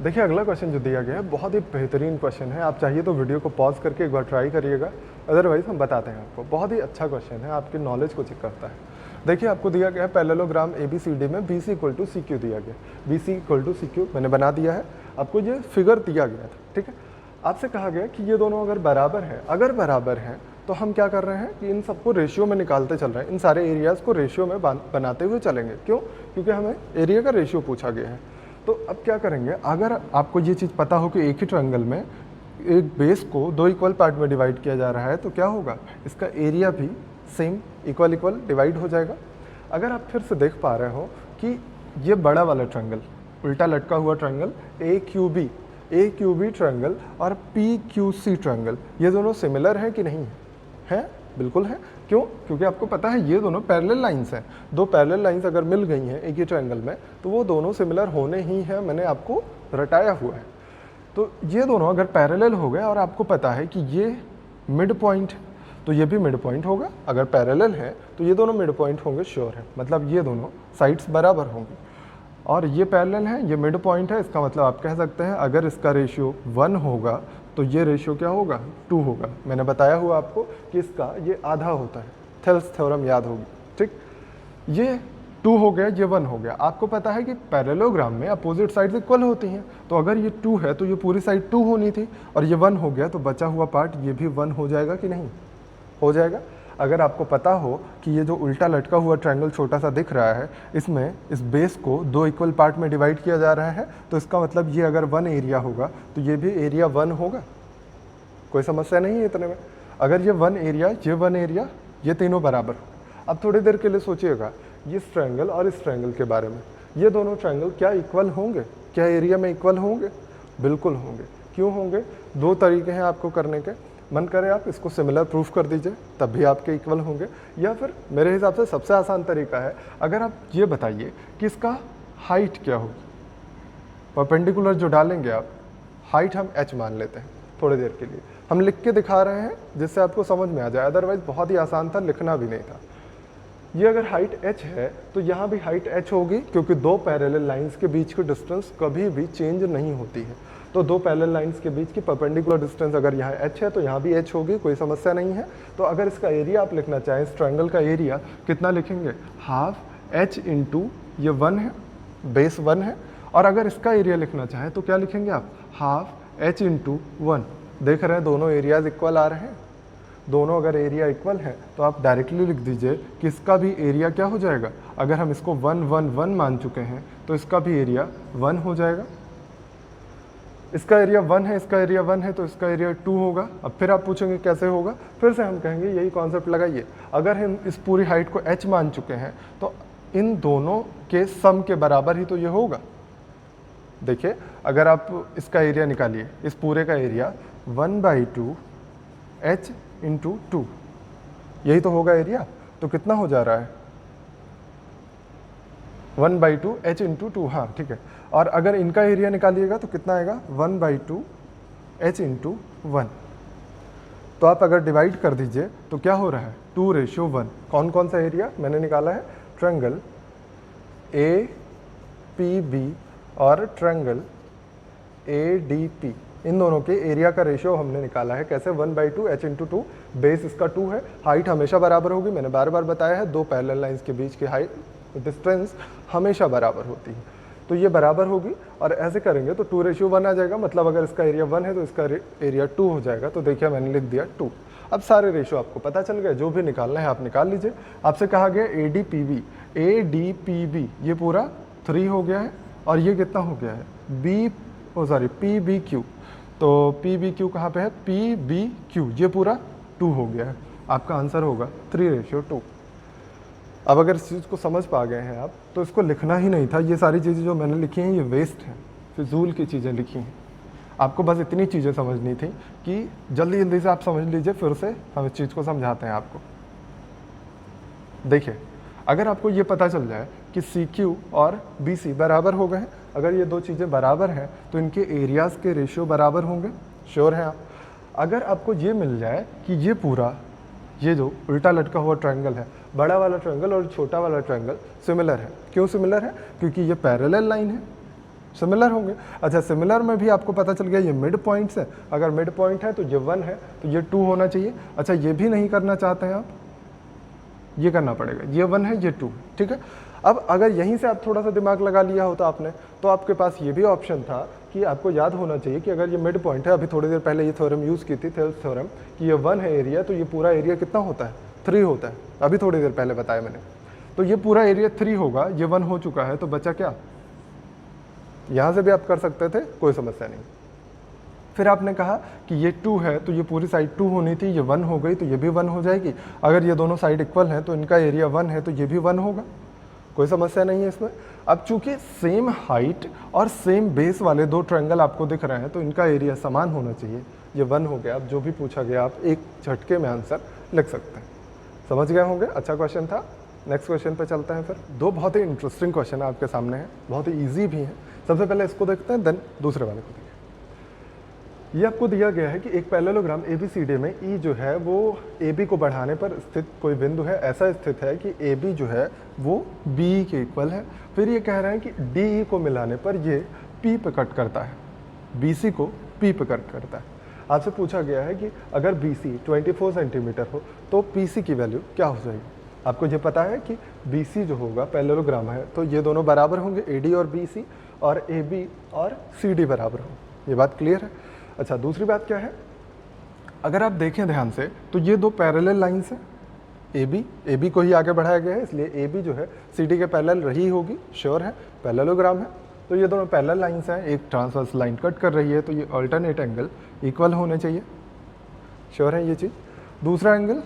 देखिए अगला क्वेश्चन जो दिया गया है बहुत ही बेहतरीन क्वेश्चन है, आप चाहिए तो वीडियो को पॉज करके एक बार ट्राई करिएगा, अदरवाइज हम बताते हैं आपको। बहुत ही अच्छा क्वेश्चन है, आपकी नॉलेज को चेक करता है। देखिए आपको दिया गया है पैरेललोग्राम ABCD में BC = CQ दिया गया, BC = CQ मैंने बना दिया है, आपको ये फिगर दिया गया था, ठीक है। आपसे कहा गया कि ये दोनों अगर बराबर हैं, अगर बराबर हैं तो हम क्या कर रहे हैं कि इन सबको रेशियो में निकालते चल रहे हैं, इन सारे एरियाज़ को रेशियो में बनाते हुए चलेंगे। क्यों? क्योंकि हमें एरिया का रेशियो पूछा गया है। तो अब क्या करेंगे, अगर आपको ये चीज़ पता हो कि एक ही ट्रायंगल में एक बेस को 2 इक्वल पार्ट में डिवाइड किया जा रहा है, तो क्या होगा, इसका एरिया भी सेम इक्वल डिवाइड हो जाएगा। अगर आप फिर से देख पा रहे हो कि ये बड़ा वाला ट्रायंगल, उल्टा लटका हुआ ट्रायंगल AQB ट्रायंगल और PQC ट्रायंगल, ये दोनों सिमिलर है कि नहीं है? बिल्कुल है। क्यों? क्योंकि आपको पता है ये दोनों पैरेलल लाइंस हैं। 2 पैरेलल लाइंस अगर मिल गई हैं एक ही ट्रायंगल में तो वो दोनों सिमिलर होने ही हैं, मैंने आपको रटाया हुआ है। तो ये दोनों अगर पैरेलल हो गए और आपको पता है कि ये मिड पॉइंट, तो ये भी मिड पॉइंट होगा। अगर पैरेलल है तो ये दोनों मिड पॉइंट होंगे, श्योर है, मतलब ये दोनों साइड्स बराबर होंगी। और ये पैरेलल है, ये मिड पॉइंट है, इसका मतलब आप कह सकते हैं अगर इसका रेशियो 1 होगा तो ये रेशियो क्या होगा, 2 होगा। मैंने बताया हुआ आपको कि इसका ये आधा होता है, थेल्स थ्योरम याद होगी, ठीक। ये 2 हो गया, ये 1 हो गया। आपको पता है कि पैरेललोग्राम में अपोजिट साइड्स इक्वल होती हैं, तो अगर ये 2 है तो ये पूरी साइड 2 होनी थी, और ये 1 हो गया तो बचा हुआ पार्ट ये भी 1 हो जाएगा कि नहीं हो जाएगा। अगर आपको पता हो कि ये जो उल्टा लटका हुआ ट्रायंगल छोटा सा दिख रहा है, इसमें इस बेस को 2 इक्वल पार्ट में डिवाइड किया जा रहा है, तो इसका मतलब ये अगर 1 एरिया होगा तो ये भी एरिया 1 होगा। कोई समस्या नहीं है इतने में। अगर ये 1 एरिया, ये 1 एरिया, ये तीनों बराबर हो। अब थोड़ी देर के लिए सोचिएगा इस ट्रायंगल और इस ट्रायंगल के बारे में। ये दोनों ट्रायंगल क्या इक्वल होंगे, क्या एरिया में इक्वल होंगे? बिल्कुल होंगे। क्यों होंगे? 2 तरीके हैं आपको करने के। मन करे आप इसको सिमिलर प्रूफ कर दीजिए, तब भी आपके इक्वल होंगे, या फिर मेरे हिसाब से सबसे आसान तरीका है, अगर आप ये बताइए कि इसका हाइट क्या होगी। परपेंडिकुलर जो डालेंगे आप, हाइट हम h मान लेते हैं थोड़ी देर के लिए, हम लिख के दिखा रहे हैं जिससे आपको समझ में आ जाए, अदरवाइज बहुत ही आसान था, लिखना भी नहीं था। ये अगर हाइट h है तो यहाँ भी हाइट h होगी, क्योंकि 2 पैरेलल लाइंस के बीच की डिस्टेंस कभी भी चेंज नहीं होती है। तो 2 पैरेलल लाइंस के बीच की परपेंडिकुलर डिस्टेंस अगर यहाँ h है तो यहाँ भी h होगी, कोई समस्या नहीं है। तो अगर इसका एरिया आप लिखना चाहें, इस ट्रायंगल का एरिया कितना लिखेंगे, हाफ h इंटू ये 1 है, बेस 1 है, और अगर इसका एरिया लिखना चाहें तो क्या लिखेंगे आप, हाफ h इंटू 1। देख रहे हैं दोनों एरियाज इक्वल आ रहे हैं। दोनों अगर एरिया इक्वल है तो आप डायरेक्टली लिख दीजिए कि इसका भी एरिया क्या हो जाएगा, अगर हम इसको 1 1 1 मान चुके हैं तो इसका भी एरिया 1 हो जाएगा। इसका एरिया 1 है, इसका एरिया 1 है, तो इसका एरिया 2 होगा। अब फिर आप पूछेंगे कैसे होगा, फिर से हम कहेंगे यही कॉन्सेप्ट लगाइए। अगर हम इस पूरी हाइट को h मान चुके हैं तो इन दोनों के सम के बराबर ही तो ये होगा। देखिए अगर आप इसका एरिया निकालिए, इस पूरे का एरिया 1/2 h इंटू 2, यही तो होगा एरिया। तो कितना हो जा रहा है, 1/2 h इंटू 2, हाँ ठीक है। और अगर इनका एरिया निकालिएगा तो कितना आएगा, 1/2 h इंटू 1। तो आप अगर डिवाइड कर दीजिए तो क्या हो रहा है, 2:1। कौन कौन सा एरिया मैंने निकाला है, ट्रायंगल APB और ट्रायंगल ADP, इन दोनों के एरिया का रेशियो हमने निकाला है। कैसे, 1/2 h इंटू 2, बेस इसका 2 है, हाइट हमेशा बराबर होगी। मैंने बार बार बताया है 2 पैरेलल लाइंस के बीच की हाइट डिस्टेंस हमेशा बराबर होती है, तो ये बराबर होगी। और ऐसे करेंगे तो 2:1 आ जाएगा, मतलब अगर इसका एरिया 1 है तो इसका एरिया 2 हो जाएगा। तो देखिए मैंने लिख दिया 2। अब सारे रेशियो आपको पता चल गया, जो भी निकालना है आप निकाल लीजिए। आपसे कहा गया ADPB, ये पूरा 3 हो गया है, और ये कितना हो गया है, PBQ। तो PBQ कहाँ पे है, PBQ, ये पूरा 2 हो गया है। आपका आंसर होगा 3:2। अब अगर इस चीज़ को समझ पा गए हैं आप तो इसको लिखना ही नहीं था। ये सारी चीज़ें जो मैंने लिखी हैं ये वेस्ट हैं, फिजूल की चीज़ें लिखी हैं। आपको बस इतनी चीज़ें समझनी थी कि जल्दी जल्दी से आप समझ लीजिए, फिर से हम इस चीज़ को समझाते हैं आपको। देखिए अगर आपको ये पता चल जाए कि सी क्यू और बी सी बराबर हो गए हैं। अगर ये दो चीज़ें बराबर हैं तो इनके एरियाज़ के रेशियो बराबर होंगे, श्योर हैं आप। अगर आपको ये मिल जाए कि ये पूरा ये जो उल्टा लटका हुआ ट्रायंगल है, बड़ा वाला ट्रायंगल और छोटा वाला ट्रायंगल सिमिलर है। क्यों सिमिलर है? क्योंकि ये पैरेलल लाइन है, सिमिलर होंगे। अच्छा, सिमिलर में भी आपको पता चल गया ये मिड पॉइंट्स है। अगर मिड पॉइंट है तो ये 1 है, तो ये 2 होना चाहिए। अच्छा, ये भी नहीं करना चाहते हैं आप, ये करना पड़ेगा, ये 1 है, ये 2, ठीक है। अब अगर यहीं से आप थोड़ा सा दिमाग लगा लिया होता आपने, तो आपके पास ये भी ऑप्शन था कि आपको याद होना चाहिए कि अगर ये मिड पॉइंट है, अभी थोड़ी देर पहले ये थ्योरम यूज़ की थी, थेल्स थ्योरम, कि ये 1 है एरिया, तो ये पूरा एरिया कितना होता है? 3 होता है। अभी थोड़ी देर पहले बताया मैंने। तो ये पूरा एरिया 3 होगा, ये 1 हो चुका है, तो बचा क्या? यहाँ से भी आप कर सकते थे, कोई समस्या नहीं। फिर आपने कहा कि ये 2 है, तो ये पूरी साइड 2 होनी थी, ये 1 हो गई, तो ये भी 1 हो जाएगी। अगर ये दोनों साइड इक्वल हैं तो इनका एरिया 1 है, तो ये भी 1 होगा, कोई समस्या नहीं है इसमें। अब चूंकि सेम हाइट और सेम बेस वाले दो ट्रायंगल आपको दिख रहे हैं, तो इनका एरिया समान होना चाहिए, ये 1 हो गया। अब जो भी पूछा गया आप एक झटके में आंसर लिख सकते हैं। समझ गए होंगे, अच्छा क्वेश्चन था। नेक्स्ट क्वेश्चन पे चलते हैं। फिर दो बहुत ही इंटरेस्टिंग क्वेश्चन आपके सामने हैं, बहुत ही ईजी भी हैं। सबसे पहले इसको देखते हैं, देन दूसरे वाले को देखते हैं। ये आपको दिया गया है कि एक पैरेललोग्राम ABCD में ई जो है वो AB को बढ़ाने पर स्थित कोई बिंदु है, ऐसा स्थित है कि AB जो है वो BE के इक्वल है। फिर ये कह रहे हैं कि DE को मिलाने पर ये P पे कट करता है, BC को P पे कट करता है। आपसे पूछा गया है कि अगर BC 24 सेंटीमीटर हो तो PC की वैल्यू क्या हो जाएगी। आपको ये पता है कि BC जो होगा पैरेललोग्राम है, तो ये दोनों बराबर होंगे, AD और BC, और AB और CD बराबर होंगे। ये बात क्लियर है। अच्छा, दूसरी बात क्या है, अगर आप देखें ध्यान से तो ये दो पैरेलल लाइंस हैं, AB को ही आगे बढ़ाया गया है, इसलिए AB जो है CD के पैरेलल रही होगी, श्योर है, पैरेललोग्राम है। तो ये दोनों पैरेलल लाइंस हैं, एक ट्रांसवर्स लाइन कट कर रही है, तो ये अल्टरनेट एंगल इक्वल होने चाहिए, श्योर है ये चीज़। दूसरा एंगल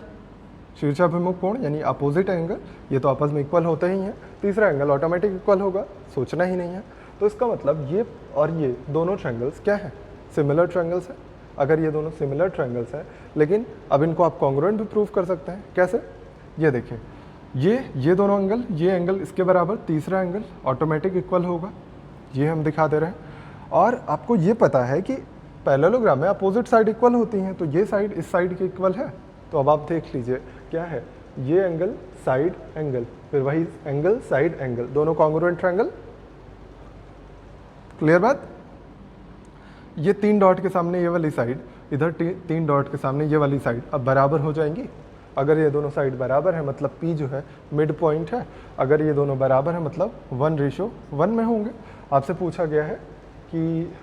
शीर्षाभिमुख कोण यानी अपोजिट एंगल, ये तो आपस में इक्वल होते ही हैं। तीसरा एंगल ऑटोमेटिक इक्वल होगा, सोचना ही नहीं है। तो इसका मतलब ये और ये दोनों ट्रायंगल्स क्या है? सिमिलर ट्रायंगल्स है। अगर ये दोनों सिमिलर ट्रायंगल्स हैं, लेकिन अब इनको आप कॉन्ग्रुएंट भी प्रूव कर सकते हैं। कैसे? ये देखिए, ये दोनों एंगल, ये एंगल इसके बराबर, तीसरा एंगल ऑटोमेटिक इक्वल होगा, ये हम दिखा दे रहे हैं। और आपको ये पता है कि पैरेललोग्राम में अपोजिट साइड इक्वल होती हैं, तो ये साइड इस साइड के इक्वल है। तो अब आप देख लीजिए क्या है, ये एंगल साइड एंगल, फिर वही एंगल साइड एंगल, दोनों कॉन्ग्रुएंट ट्रायंगल। क्लियर बात? ये 3 डॉट के सामने ये वाली साइड, इधर 3 डॉट के सामने ये वाली साइड अब बराबर हो जाएंगी। अगर ये दोनों साइड बराबर है मतलब P जो है मिड पॉइंट है। अगर ये दोनों बराबर है मतलब 1:1 में होंगे। आपसे पूछा गया है कि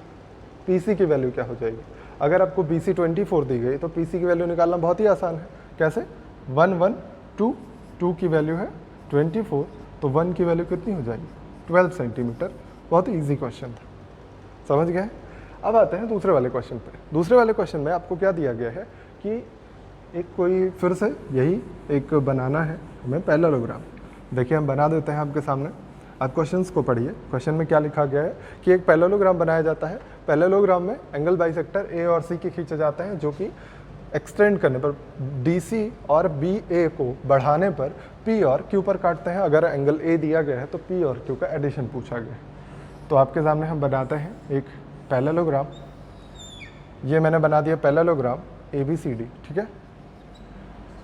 PC की वैल्यू क्या हो जाएगी। अगर आपको BC 24 दी गई तो PC की वैल्यू निकालना बहुत ही आसान है। कैसे? 1 1 2, 2 की वैल्यू है 24, तो 1 की वैल्यू कितनी हो जाएगी? 12 सेंटीमीटर। बहुत ही ईजी क्वेश्चन था, समझ गए? अब आते हैं दूसरे वाले क्वेश्चन पे। दूसरे वाले क्वेश्चन में आपको क्या दिया गया है कि एक कोई फिर से यही एक बनाना है हमें पैरेललोग्राम। देखिए हम बना देते हैं आपके सामने। आप क्वेश्चंस को पढ़िए। क्वेश्चन में क्या लिखा गया है कि एक पैरेललोग्राम बनाया जाता है। पैरेललोग्राम में एंगल बाइसेक्टर A और C के खींचे जाते हैं, जो कि एक्सटेंड करने पर DC और BA को बढ़ाने पर P और Q पर काटते हैं। अगर एंगल A दिया गया है तो P और Q का एडिशन पूछा गया है। तो आपके सामने हम बनाते हैं एक पैरेललोग्राम। ये मैंने बना दिया पैरेललोग्राम ABCD, ठीक है।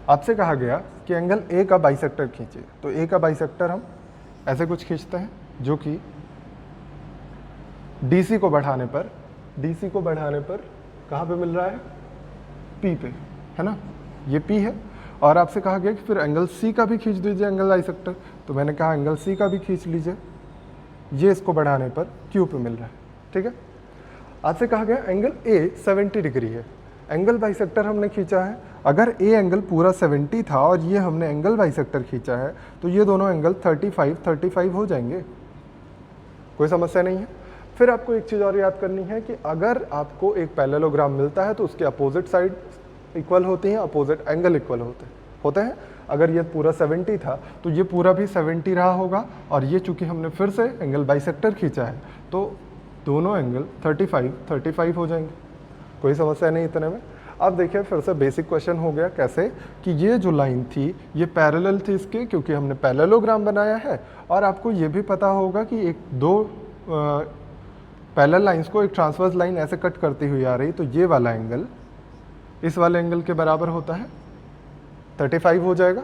आपसे कहा गया कि एंगल A का बाइसेक्टर खींचिए। तो A का बाइसेक्टर हम ऐसे कुछ खींचते हैं, जो कि DC को बढ़ाने पर कहाँ पे मिल रहा है? P पे, है ना, ये P है। और आपसे कहा गया कि फिर एंगल C का भी खींच दीजिए एंगल बाइसेक्टर। तो मैंने कहा एंगल C का भी खींच लीजिए, ये इसको बढ़ाने पर Q पे मिल रहा है, ठीक है। आपसे कहा गया एंगल A 70 डिग्री है। एंगल बाइसेक्टर हमने खींचा है। अगर A एंगल पूरा 70 था और ये हमने एंगल बाइसेक्टर खींचा है, तो ये दोनों एंगल 35 हो जाएंगे, कोई समस्या नहीं है। फिर आपको एक चीज़ और याद करनी है कि अगर आपको एक पैरेललोग्राम मिलता है तो उसके अपोजिट साइड इक्वल होती हैं, अपोजिट एंगल इक्वल होते हैं। अगर ये पूरा 70 था तो ये पूरा भी 70 रहा होगा, और ये चूंकि हमने फिर से एंगल बाइसेक्टर खींचा है तो दोनों एंगल 35 हो जाएंगे, कोई समस्या नहीं इतने में। अब देखिए फिर से बेसिक क्वेश्चन हो गया, कैसे कि ये जो लाइन थी ये पैरेलल थी इसके, क्योंकि हमने पैरेललोग्राम बनाया है। और आपको ये भी पता होगा कि एक दो पैरेलल लाइंस को एक ट्रांसवर्स लाइन ऐसे कट करती हुई आ रही, तो ये वाला एंगल इस वाले एंगल के बराबर होता है 35 हो जाएगा।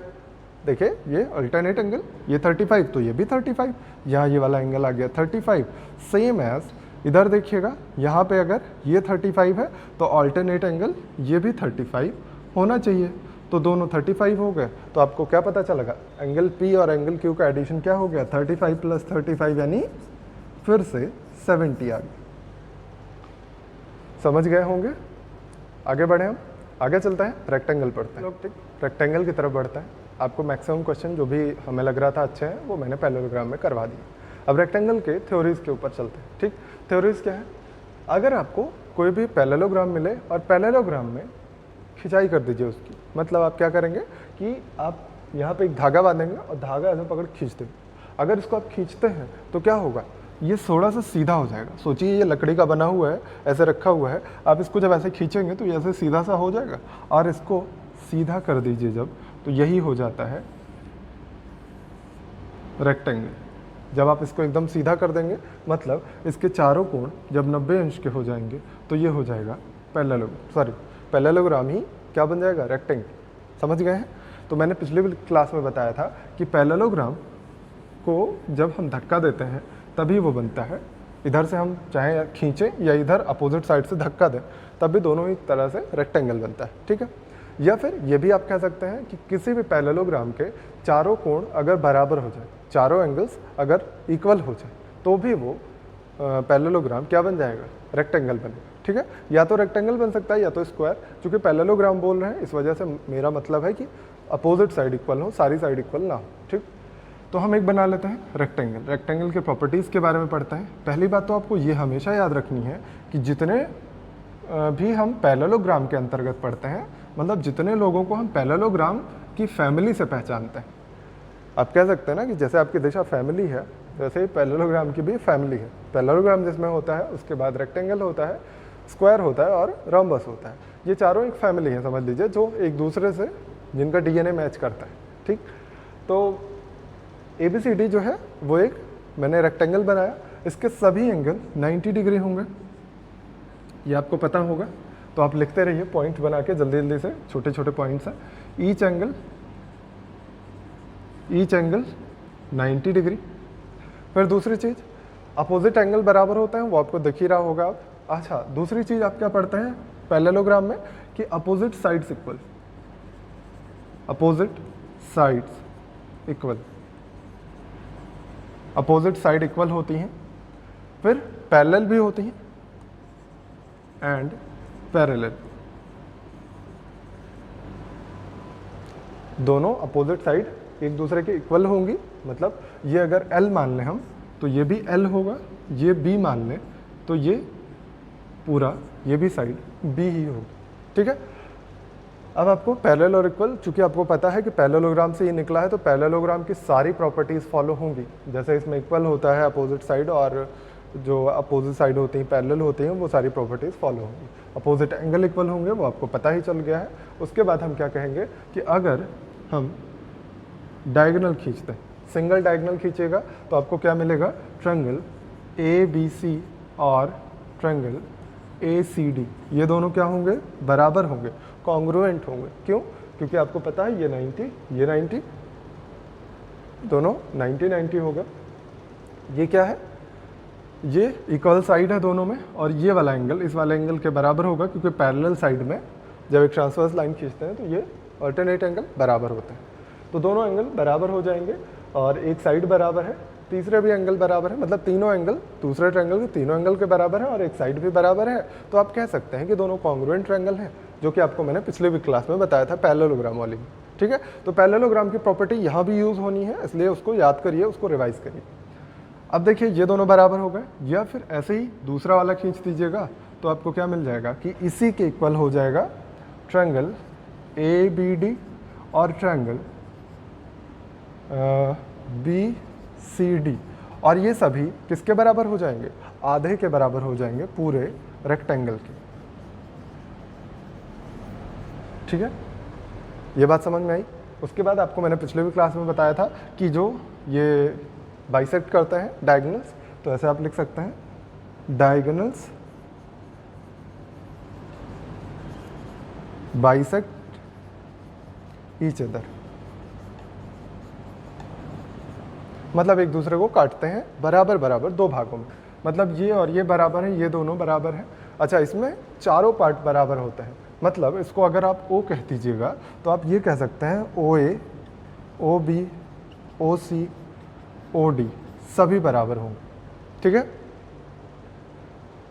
देखिए ये अल्टरनेट एंगल, ये 35 तो ये भी 35, यहाँ ये वाला एंगल आ गया 35। सेम एज इधर देखिएगा, यहाँ पे अगर ये 35 है तो अल्टरनेट एंगल ये भी 35 होना चाहिए, तो दोनों 35 हो गए। तो आपको क्या पता चलेगा, एंगल P और एंगल Q का एडिशन क्या हो गया, 35 + 35 यानी फिर से 70 आ गया। समझ गए होंगे। आगे बढ़े, हम आगे चलते हैं, रेक्टेंगल पढ़ते हैं। ठीक, रेक्टेंगल की तरफ बढ़ता है। आपको मैक्सिमम क्वेश्चन जो भी हमें लग रहा था अच्छे हैं वो मैंने पैरेललोग्राम में करवा दिए। अब रेक्टेंगल के थ्योरीज के ऊपर चलते हैं। ठीक, थ्योरीज क्या है, अगर आपको कोई भी पैरेललोग्राम मिले और पैरेललोग्राम में खिंचाई कर दीजिए उसकी, मतलब आप क्या करेंगे कि आप यहाँ पे एक धागा बांधेंगे और धागा ऐसे पकड़ खींच देंगे। अगर इसको आप खींचते हैं तो क्या होगा, ये थोड़ा सा सीधा हो जाएगा। सोचिए ये लकड़ी का बना हुआ है, ऐसे रखा हुआ है, आप इसको जब ऐसे खींचेंगे तो ये ऐसे सीधा सा हो जाएगा, और इसको सीधा कर दीजिए जब, तो यही हो जाता है रेक्टेंगल। जब आप इसको एकदम सीधा कर देंगे, मतलब इसके चारों कोण जब 90 अंश के हो जाएंगे तो ये हो जाएगा पैरेललोग्राम ही क्या बन जाएगा, रेक्टेंगल। समझ गए हैं। तो मैंने पिछले क्लास में बताया था कि पैरेललोग्राम को जब हम धक्का देते हैं तभी वो बनता है। इधर से हम चाहे खींचें या इधर अपोजिट साइड से धक्का दें, तब भी दोनों ही तरह से रेक्टेंगल बनता है। ठीक है। या फिर ये भी आप कह सकते हैं कि किसी भी पैरेललोग्राम के चारों कोण अगर बराबर हो जाए, चारों एंगल्स अगर इक्वल हो जाए, तो भी वो पैरेललोग्राम क्या बन जाएगा, रेक्टेंगल बनेगा। ठीक है। या तो रेक्टेंगल बन सकता है या तो स्क्वायर। चूँकि पैरेललोग्राम बोल रहे हैं इस वजह से मेरा मतलब है कि अपोजिट साइड इक्वल हो, सारी साइड इक्वल ना हो। ठीक, तो हम एक बना लेते हैं रेक्टेंगल। रेक्टेंगल के प्रॉपर्टीज़ के बारे में पढ़ते हैं। पहली बात तो आपको ये हमेशा याद रखनी है कि जितने भी हम पैरेललोग्राम के अंतर्गत पढ़ते हैं, मतलब जितने लोगों को हम पैरेललोग्राम की फैमिली से पहचानते हैं, आप कह सकते हैं ना कि जैसे आपकी दिशा फैमिली है, वैसे ही पैरेललोग्राम की भी फैमिली है। पैरेललोग्राम जिसमें होता है, उसके बाद रेक्टेंगल होता है, स्क्वायर होता है और रोम्बस होता है। ये चारों एक फैमिली है, समझ लीजिए, जो एक दूसरे से जिनका DNA मैच करता है। ठीक, तो ABCD जो है वो एक मैंने रेक्टेंगल बनाया, इसके सभी एंगल 90 डिग्री होंगे, ये आपको पता होगा। तो आप लिखते रहिए पॉइंट बना के जल्दी जल्दी से, छोटे छोटे पॉइंट्स हैं। Each angle 90 degree. फिर दूसरी चीज़, अपोजिट एंगल बराबर होते हैं, वो आपको दिख ही रहा होगा आप। अच्छा, दूसरी चीज़ आप क्या पढ़ते हैं पैरेललोग्राम में कि opposite sides equal, opposite sides equal, opposite side equal होती हैं, फिर पैरेलल भी होती हैं एंड पैरेलल। दोनों अपोजिट साइड एक दूसरे के इक्वल होंगी, मतलब ये अगर L मान लें हम तो ये भी L होगा, ये B मान लें तो ये पूरा ये भी साइड B ही होगी। ठीक है। अब आपको पैरेलल और इक्वल, चूंकि आपको पता है कि पैरेललोग्राम से ये निकला है, तो पैरेललोग्राम की सारी प्रॉपर्टीज़ फॉलो होंगी। जैसे इसमें इक्वल होता है अपोजिट साइड, और जो अपोजिट साइड होती हैं पैरेलल होती हैं, वो सारी प्रॉपर्टीज़ फॉलो होंगी। अपोजिट एंगल इक्वल होंगे, वो आपको पता ही चल गया है। उसके बाद हम क्या कहेंगे कि अगर हम डायगोनल खींचते हैं, सिंगल डायगोनल खींचेगा तो आपको क्या मिलेगा, ट्रायंगल ABC और ट्रायंगल ACD, ये दोनों क्या होंगे, बराबर होंगे, कॉन्ग्रुएंट होंगे। क्यों? क्योंकि आपको पता है ये 90, ये 90, दोनों 90 होगा। ये क्या है, ये इक्वल साइड है दोनों में, और ये वाला एंगल इस वाले एंगल के बराबर होगा, क्योंकि पैरेलल साइड में जब एक ट्रांसवर्स लाइन खींचते हैं तो ये अल्टरनेट एंगल बराबर होते हैं। तो दोनों एंगल बराबर हो जाएंगे, और एक साइड बराबर है, तीसरे भी एंगल बराबर है, मतलब तीनों एंगल दूसरे ट्रायंगल के तीनों एंगल के बराबर है, और एक साइड भी बराबर है। तो आप कह सकते हैं कि दोनों कॉन्ग्रुएंट ट्रायंगल हैं, जो कि आपको मैंने पिछले भी क्लास में बताया था पैरेललोग्राम वाली में। ठीक है। तो पैरेललोग्राम की प्रॉपर्टी यहाँ भी यूज़ होनी है, इसलिए उसको याद करिए, उसको रिवाइज करिए। अब देखिए ये दोनों बराबर हो गए, या फिर ऐसे ही दूसरा वाला खींच दीजिएगा तो आपको क्या मिल जाएगा कि इसी के इक्वल हो जाएगा ट्रायंगल ABD और ट्रायंगल BCD, और ये सभी किसके बराबर हो जाएंगे, आधे के बराबर हो जाएंगे पूरे रेक्टेंगल के। ठीक है, ये बात समझ में आई। उसके बाद आपको मैंने पिछले भी क्लास में बताया था कि जो ये बाइसेक्ट करते हैं डायगोनल्स, तो ऐसे आप लिख सकते हैं डायगोनल्स बाइसेक्ट ईच अदर, मतलब एक दूसरे को काटते हैं बराबर बराबर दो भागों में, मतलब ये और ये बराबर है, ये दोनों बराबर हैं। अच्छा, इसमें चारों पार्ट बराबर होते हैं, मतलब इसको अगर आप O कह दीजिएगा तो आप ये कह सकते हैं OA, OB, OC, OD सभी बराबर होंगे, ठीक है।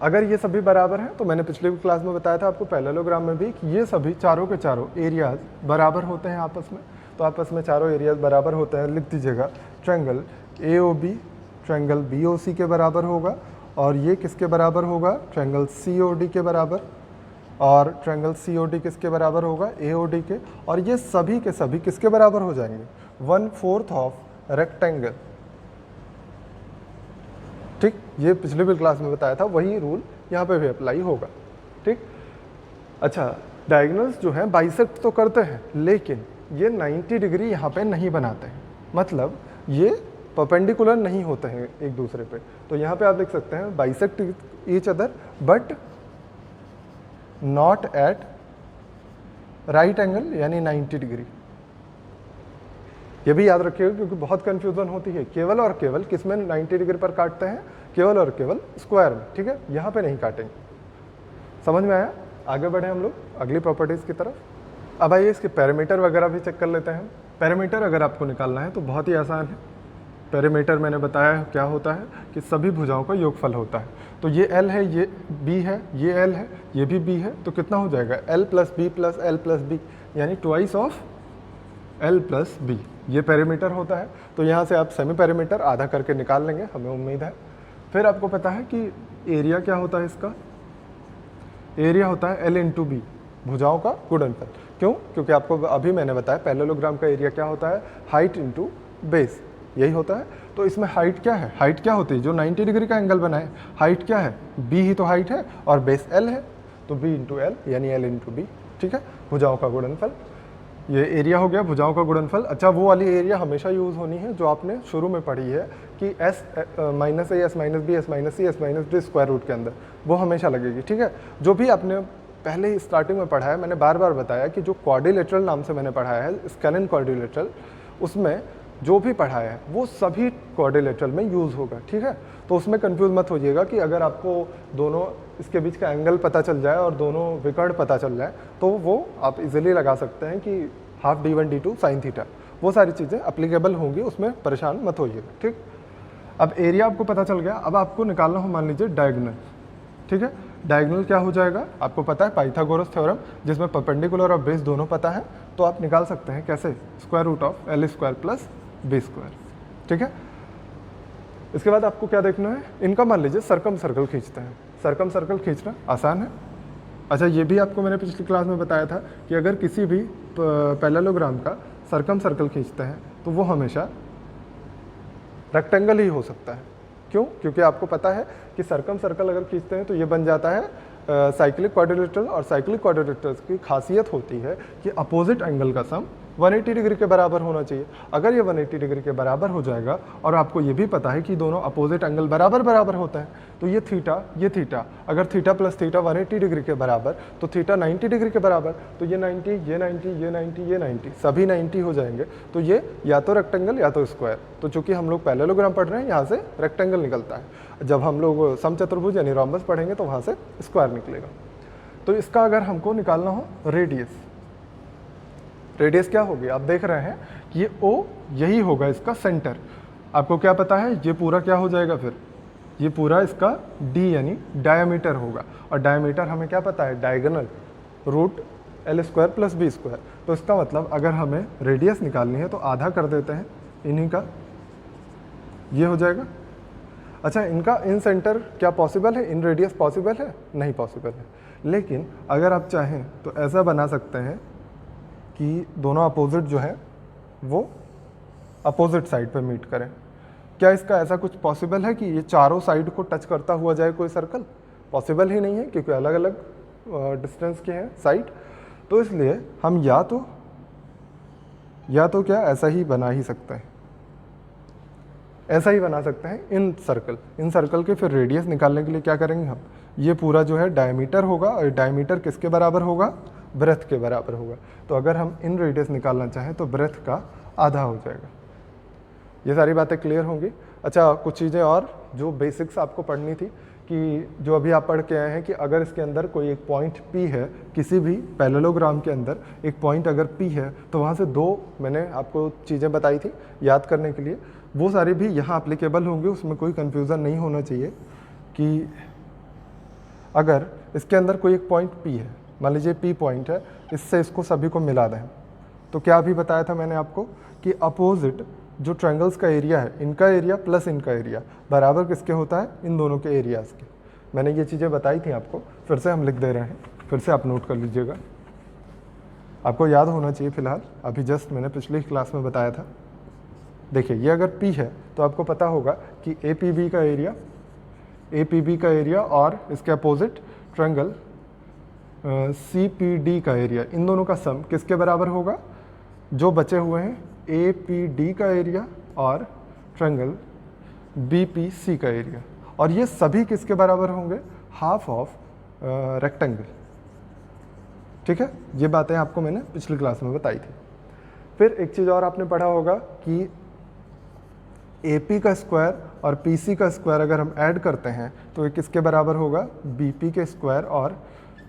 अगर ये सभी बराबर हैं तो मैंने पिछले क्लास में बताया था आपको पैरेललोग्राम में भी कि ये सभी चारों के चारों एरियाज बराबर होते हैं आपस में, तो आपस में चारों एरियाज बराबर होते हैं। लिख दीजिएगा ट्रायंगल AOB ट्रायंगल BOC के बराबर होगा, और ये किसके बराबर होगा, ट्रायंगल COD के बराबर, और ट्रायंगल COD किसके बराबर होगा, AOD के, और ये सभी के सभी किसके बराबर हो जाएंगे, 1/4 ऑफ रेक्टेंगल, ठीक। ये पिछले भी क्लास में बताया था, वही रूल यहाँ पे भी अप्लाई होगा, ठीक। अच्छा, डायगोनल्स जो हैं बाइसेक्ट तो करते हैं, लेकिन ये 90 डिग्री यहाँ पे नहीं बनाते हैं, मतलब ये परपेंडिकुलर नहीं होते हैं एक दूसरे पे। तो यहाँ पे आप देख सकते हैं bisect each other but not at right angle, यानी 90 डिग्री। ये भी याद रखिएगा क्योंकि बहुत कंफ्यूजन होती है, केवल और केवल किस में 90 डिग्री पर काटते हैं, केवल और केवल स्क्वायर में, ठीक है, यहाँ पे नहीं काटेंगे। समझ में आया? आगे बढ़े हम लोग अगली प्रॉपर्टीज़ की तरफ। अब आइए इसके पैरामीटर वगैरह भी चेक कर लेते हैं। पैरामीटर अगर आपको निकालना है तो बहुत ही आसान है। पैरामीटर मैंने बताया क्या होता है कि सभी भुजाओं का योगफल होता है। तो ये L है, ये B है, ये L है, ये भी B है, तो कितना हो जाएगा L plus B plus L plus B, यानी twice of L plus B, ये पैरामीटर होता है। तो यहाँ से आप सेमी पैरामीटर आधा करके निकाल लेंगे, हमें उम्मीद है। फिर आपको पता है कि एरिया क्या होता है, इसका एरिया होता है L इंटू B, भुजाओं का गुणनफल। क्यों? क्योंकि आपको अभी मैंने बताया पैरेललोग्राम का एरिया क्या होता है, हाइट इंटू बेस, यही होता है। तो इसमें हाइट क्या है, हाइट क्या होती है, जो 90 डिग्री का एंगल बनाए, हाइट क्या है, B ही तो हाइट है, और बेस L है, तो B इंटू L यानी L इंटू B, ठीक है, भुजाओं का गुणनफल। ये एरिया हो गया भुजाओं का गुणनफल। अच्छा, वो वाली एरिया हमेशा यूज़ होनी है जो आपने शुरू में पढ़ी है कि S minus A S minus B S minus C S minus D square root के अंदर, वो हमेशा लगेगी, ठीक है। जो भी आपने पहले ही स्टार्टिंग में पढ़ा है, मैंने बार बार बताया कि जो क्वाड्रिलेटरल नाम से मैंने पढ़ाया है, स्केलिन क्वाड्रिलेटरल, उसमें जो भी पढ़ाया है वो सभी क्वाड्रिलेटरल में यूज़ होगा, ठीक है। तो उसमें कंफ्यूज मत होइएगा कि अगर आपको दोनों इसके बीच का एंगल पता चल जाए और दोनों विकर्ण पता चल जाए तो वो आप इजीली लगा सकते हैं कि half D1 D2 sine theta, वो सारी चीज़ें अप्लीकेबल होंगी, उसमें परेशान मत होइएगा, ठीक। अब एरिया आपको पता चल गया, अब आपको निकालना हो मान लीजिए डायगोनल, ठीक है। डायगोनल क्या हो जाएगा, आपको पता है पाइथागोरस थ्योरम, जिसमें परपेंडिकुलर और बेस दोनों पता है, तो आप निकाल सकते हैं कैसे, square root of L square plus B square, ठीक है। इसके बाद आपको क्या देखना है, इनका मान लीजिए सर्कम सर्कल खींचते हैं। सर्कम सर्कल खींचना आसान है। अच्छा, ये भी आपको मैंने पिछली क्लास में बताया था कि अगर किसी भी पैरेललोग्राम का सर्कम सर्कल खींचते हैं तो वो हमेशा रेक्टेंगल ही हो सकता है। क्यों? क्योंकि आपको पता है कि सर्कम सर्कल अगर खींचते हैं तो ये बन जाता है साइक्लिक क्वाड्रिलेटरल, और साइक्लिक क्वाड्रिलेटरल्स की खासियत होती है कि अपोजिट एंगल का सम 180 डिग्री के बराबर होना चाहिए। अगर ये 180 डिग्री के बराबर हो जाएगा, और आपको ये भी पता है कि दोनों अपोजिट एंगल बराबर बराबर होता है, तो ये थीटा, अगर थीटा प्लस थीटा 180 डिग्री के बराबर, तो थीटा 90 डिग्री के बराबर, तो ये 90, ये 90, ये 90, ये 90, सभी 90 हो जाएंगे। तो ये या तो रेक्टेंगल या तो स्क्वायर। तो चूंकि हम लोग पैरेललोग्राम पढ़ रहे हैं, यहाँ से रेक्टेंगल निकलता है। जब हम लोग समचतुर्भुज यानी रोम्बस पढ़ेंगे तो वहाँ से स्क्वायर निकलेगा। तो इसका अगर हमको निकालना हो रेडियस, रेडियस क्या होगी, आप देख रहे हैं कि ये O यही होगा इसका सेंटर। आपको क्या पता है, ये पूरा क्या हो जाएगा, फिर ये पूरा इसका D यानी डायमीटर होगा, और डायमीटर हमें क्या पता है, diagonal root L square plus B square. तो इसका मतलब अगर हमें रेडियस निकालनी है तो आधा कर देते हैं इन्हीं का, ये हो जाएगा। अच्छा, इनका इन सेंटर क्या पॉसिबल है, इन रेडियस पॉसिबल है, नहीं पॉसिबल है। लेकिन अगर आप चाहें तो ऐसा बना सकते हैं कि दोनों अपोजिट जो है वो अपोजिट साइड पे मीट करें। क्या इसका ऐसा कुछ पॉसिबल है कि ये चारों साइड को टच करता हुआ जाए कोई सर्कल? पॉसिबल ही नहीं है, क्योंकि अलग अलग डिस्टेंस के हैं साइड। तो इसलिए हम या तो क्या ऐसा ही बना ही सकते हैं, ऐसा ही बना सकते हैं इन सर्कल के फिर रेडियस निकालने के लिए क्या करेंगे हम, ये पूरा जो है डायमीटर होगा और डायमीटर किसके बराबर होगा, ब्रेथ के बराबर होगा। तो अगर हम इन रेडियस निकालना चाहें तो ब्रेथ का आधा हो जाएगा। ये सारी बातें क्लियर होंगी। अच्छा, कुछ चीज़ें और जो बेसिक्स आपको पढ़नी थी कि जो अभी आप पढ़ के आए हैं कि अगर इसके अंदर कोई एक पॉइंट P है, किसी भी पैरेललोग्राम के अंदर एक पॉइंट अगर P है तो वहाँ से दो मैंने आपको चीज़ें बताई थी याद करने के लिए, वो सारी भी यहाँ अप्लीकेबल होंगी, उसमें कोई कन्फ्यूज़न नहीं होना चाहिए कि अगर इसके अंदर कोई एक पॉइंट P है, मान लीजिए P पॉइंट है, इससे इसको सभी को मिला दें तो क्या अभी बताया था मैंने आपको कि अपोजिट जो ट्रायंगल्स का एरिया है, इनका एरिया प्लस इनका एरिया बराबर किसके होता है, इन दोनों के एरियाज़ के। मैंने ये चीज़ें बताई थी आपको, फिर से हम लिख दे रहे हैं, फिर से आप नोट कर लीजिएगा, आपको याद होना चाहिए। फिलहाल अभी जस्ट मैंने पिछली क्लास में बताया था। देखिए, ये अगर P है तो आपको पता होगा कि APB का एरिया और इसके अपोजिट ट्रायंगल CPD का एरिया, इन दोनों का सम किसके बराबर होगा, जो बचे हुए हैं APD का एरिया और ट्रायंगल BPC का एरिया, और ये सभी किसके बराबर होंगे, हाफ ऑफ रेक्टेंगल। ठीक है, ये बातें आपको मैंने पिछली क्लास में बताई थी। फिर एक चीज़ और आपने पढ़ा होगा कि AP का स्क्वायर और PC का स्क्वायर अगर हम ऐड करते हैं तो ये किसके बराबर होगा, BP के स्क्वायर और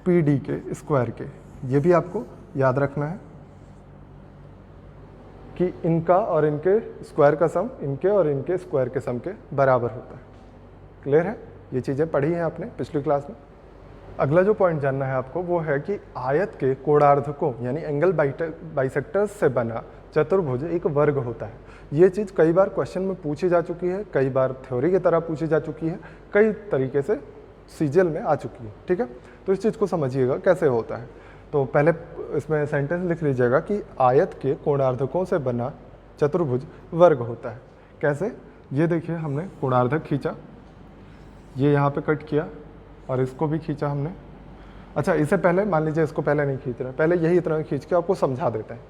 PD के स्क्वायर के। ये भी आपको याद रखना है कि इनका और इनके स्क्वायर का सम इनके और इनके स्क्वायर के सम के बराबर होता है। क्लियर है, ये चीज़ें पढ़ी हैं आपने पिछली क्लास में। अगला जो पॉइंट जानना है आपको वो है कि आयत के कोणार्धकों यानी एंगल बाइसेक्टर्स से बना चतुर्भुज एक वर्ग होता है। ये चीज़ कई बार क्वेश्चन में पूछी जा चुकी है, कई बार थ्योरी की तरह पूछी जा चुकी है, कई तरीके से सीजीएल में आ चुकी है। ठीक है, तो इस चीज़ को समझिएगा कैसे होता है। तो पहले इसमें सेंटेंस लिख लीजिएगा कि आयत के कोणार्धकों से बना चतुर्भुज वर्ग होता है। कैसे, ये देखिए, हमने कोणार्धक खींचा, ये यहाँ पे कट किया और इसको भी खींचा हमने। अच्छा, इसे पहले मान लीजिए इसको पहले नहीं खींच रहे, पहले यही इतना खींच के आपको समझा देते हैं।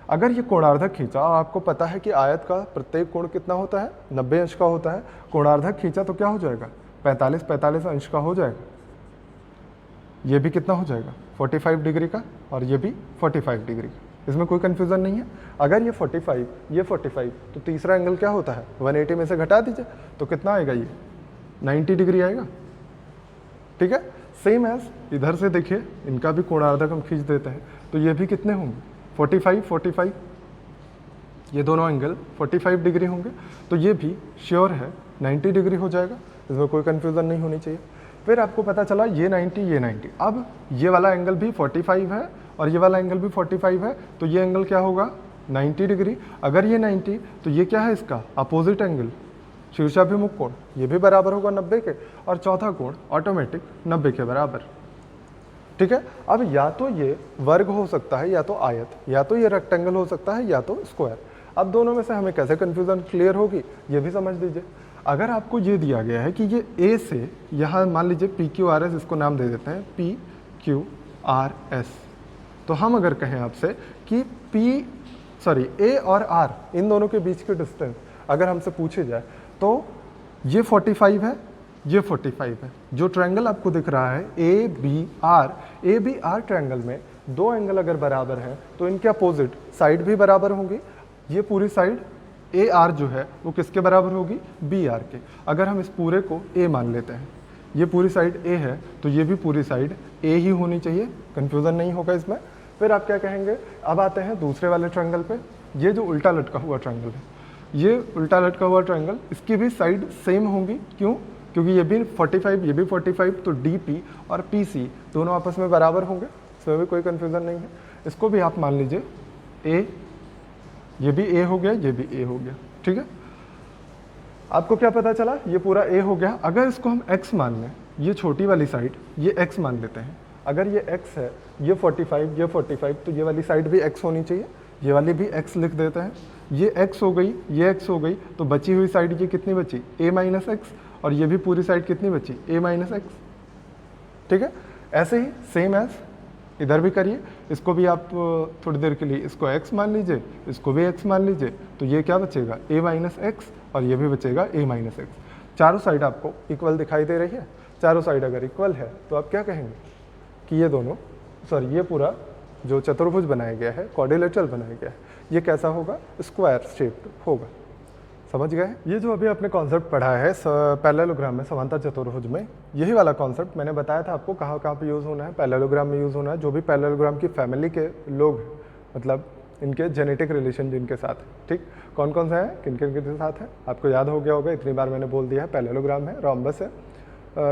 अगर ये कोणार्धक खींचा और आपको पता है कि आयत का प्रत्येक कोण कितना होता है, 90 अंश का होता है, कोणार्धक खींचा तो क्या हो जाएगा, 45 अंश का हो जाएगा। ये भी कितना हो जाएगा, 45 डिग्री का, और ये भी 45 डिग्री का। इसमें कोई कन्फ्यूज़न नहीं है। अगर ये 45 ये 45 तो तीसरा एंगल क्या होता है, 180 में से घटा दीजिए तो कितना आएगा, ये 90 डिग्री आएगा। ठीक है, सेम एज इधर से देखिए, इनका भी कोणार्धक हम खींच देते हैं तो ये भी कितने होंगे, 45, ये दोनों एंगल 45 डिग्री होंगे, तो ये भी श्योर है 90 डिग्री हो जाएगा। इसमें कोई कन्फ्यूज़न नहीं होनी चाहिए। फिर आपको पता चला ये 90, अब ये वाला एंगल भी 45 है और ये वाला एंगल भी 45 है, तो ये एंगल क्या होगा, 90 डिग्री। अगर ये 90 तो ये क्या है, इसका अपोजिट एंगल शीर्षाभिमुख कोण, ये भी बराबर होगा 90 के, और चौथा कोण ऑटोमेटिक 90 के बराबर। ठीक है, अब या तो ये वर्ग हो सकता है या तो आयत, या तो ये रेक्टेंगल हो सकता है या तो स्क्वायर। अब दोनों में से हमें कैसे कन्फ्यूज़न क्लियर होगी ये भी समझ लीजिए। अगर आपको ये दिया गया है कि ये ए से यहाँ मान लीजिए PQRS, इसको नाम दे देते हैं PQRS, तो हम अगर कहें आपसे कि ए और आर इन दोनों के बीच की डिस्टेंस अगर हमसे पूछे जाए तो ये 45 है, ये 45 है। जो ट्रायंगल आपको दिख रहा है ABR ट्रायंगल में दो एंगल अगर बराबर हैं तो इनके अपोजिट साइड भी बराबर होंगी। ये पूरी साइड AR जो है वो किसके बराबर होगी, BR के। अगर हम इस पूरे को A मान लेते हैं, ये पूरी साइड A है तो ये भी पूरी साइड A ही होनी चाहिए, कन्फ्यूज़न नहीं होगा इसमें। फिर आप क्या कहेंगे, अब आते हैं दूसरे वाले ट्रायंगल पे। ये जो उल्टा लटका हुआ ट्रायंगल है, ये उल्टा लटका हुआ ट्रायंगल, इसकी भी साइड सेम होंगी। क्यों, क्योंकि ये भी 45 ये भी 45, तो DP और PC दोनों आपस में बराबर होंगे, इसमें भी कोई कन्फ्यूज़न नहीं है। इसको भी आप मान लीजिए A, ये भी A हो गया, ये भी A हो गया। ठीक है, आपको क्या पता चला, ये पूरा A हो गया। अगर इसको हम X मान लें, ये छोटी वाली साइड ये X मान लेते हैं, अगर ये X है, ये 45 ये 45, तो ये वाली साइड भी X होनी चाहिए, ये वाली भी X लिख देते हैं। ये X हो गई, ये X हो गई, तो बची हुई साइड ये कितनी बची, A माइनस एक्स, और ये भी पूरी साइड कितनी बची, A माइनस एक्स। ठीक है, ऐसे ही सेम एज इधर भी करिए, इसको भी आप थोड़ी देर के लिए इसको x मान लीजिए, इसको भी x मान लीजिए, तो ये क्या बचेगा a माइनस एक्स, और ये भी बचेगा a माइनस एक्स। चारों साइड आपको इक्वल दिखाई दे रही है। चारों साइड अगर इक्वल है तो आप क्या कहेंगे कि ये दोनों ये पूरा जो चतुर्भुज बनाया गया है, क्वाड्रिलेटरल बनाया गया है, ये कैसा होगा, स्क्वायर शेप्ड होगा। समझ गए? ये जो अभी आपने कॉन्सेप्ट पढ़ा है पैरेललोग्राम में, समांतर चतुर्भुज में, यही वाला कॉन्सेप्ट मैंने बताया था आपको कहाँ कहाँ पे यूज़ होना है, पैरेललोग्राम में यूज़ होना है। जो भी पैरेललोग्राम की फैमिली के लोग हैं, मतलब इनके जेनेटिक रिलेशन जिनके साथ है, ठीक, कौन कौन सा है, किन किन के साथ है, आपको याद हो गया होगा, इतनी बार मैंने बोल दिया है। पैरेललोग्राम है, रोम्बस है,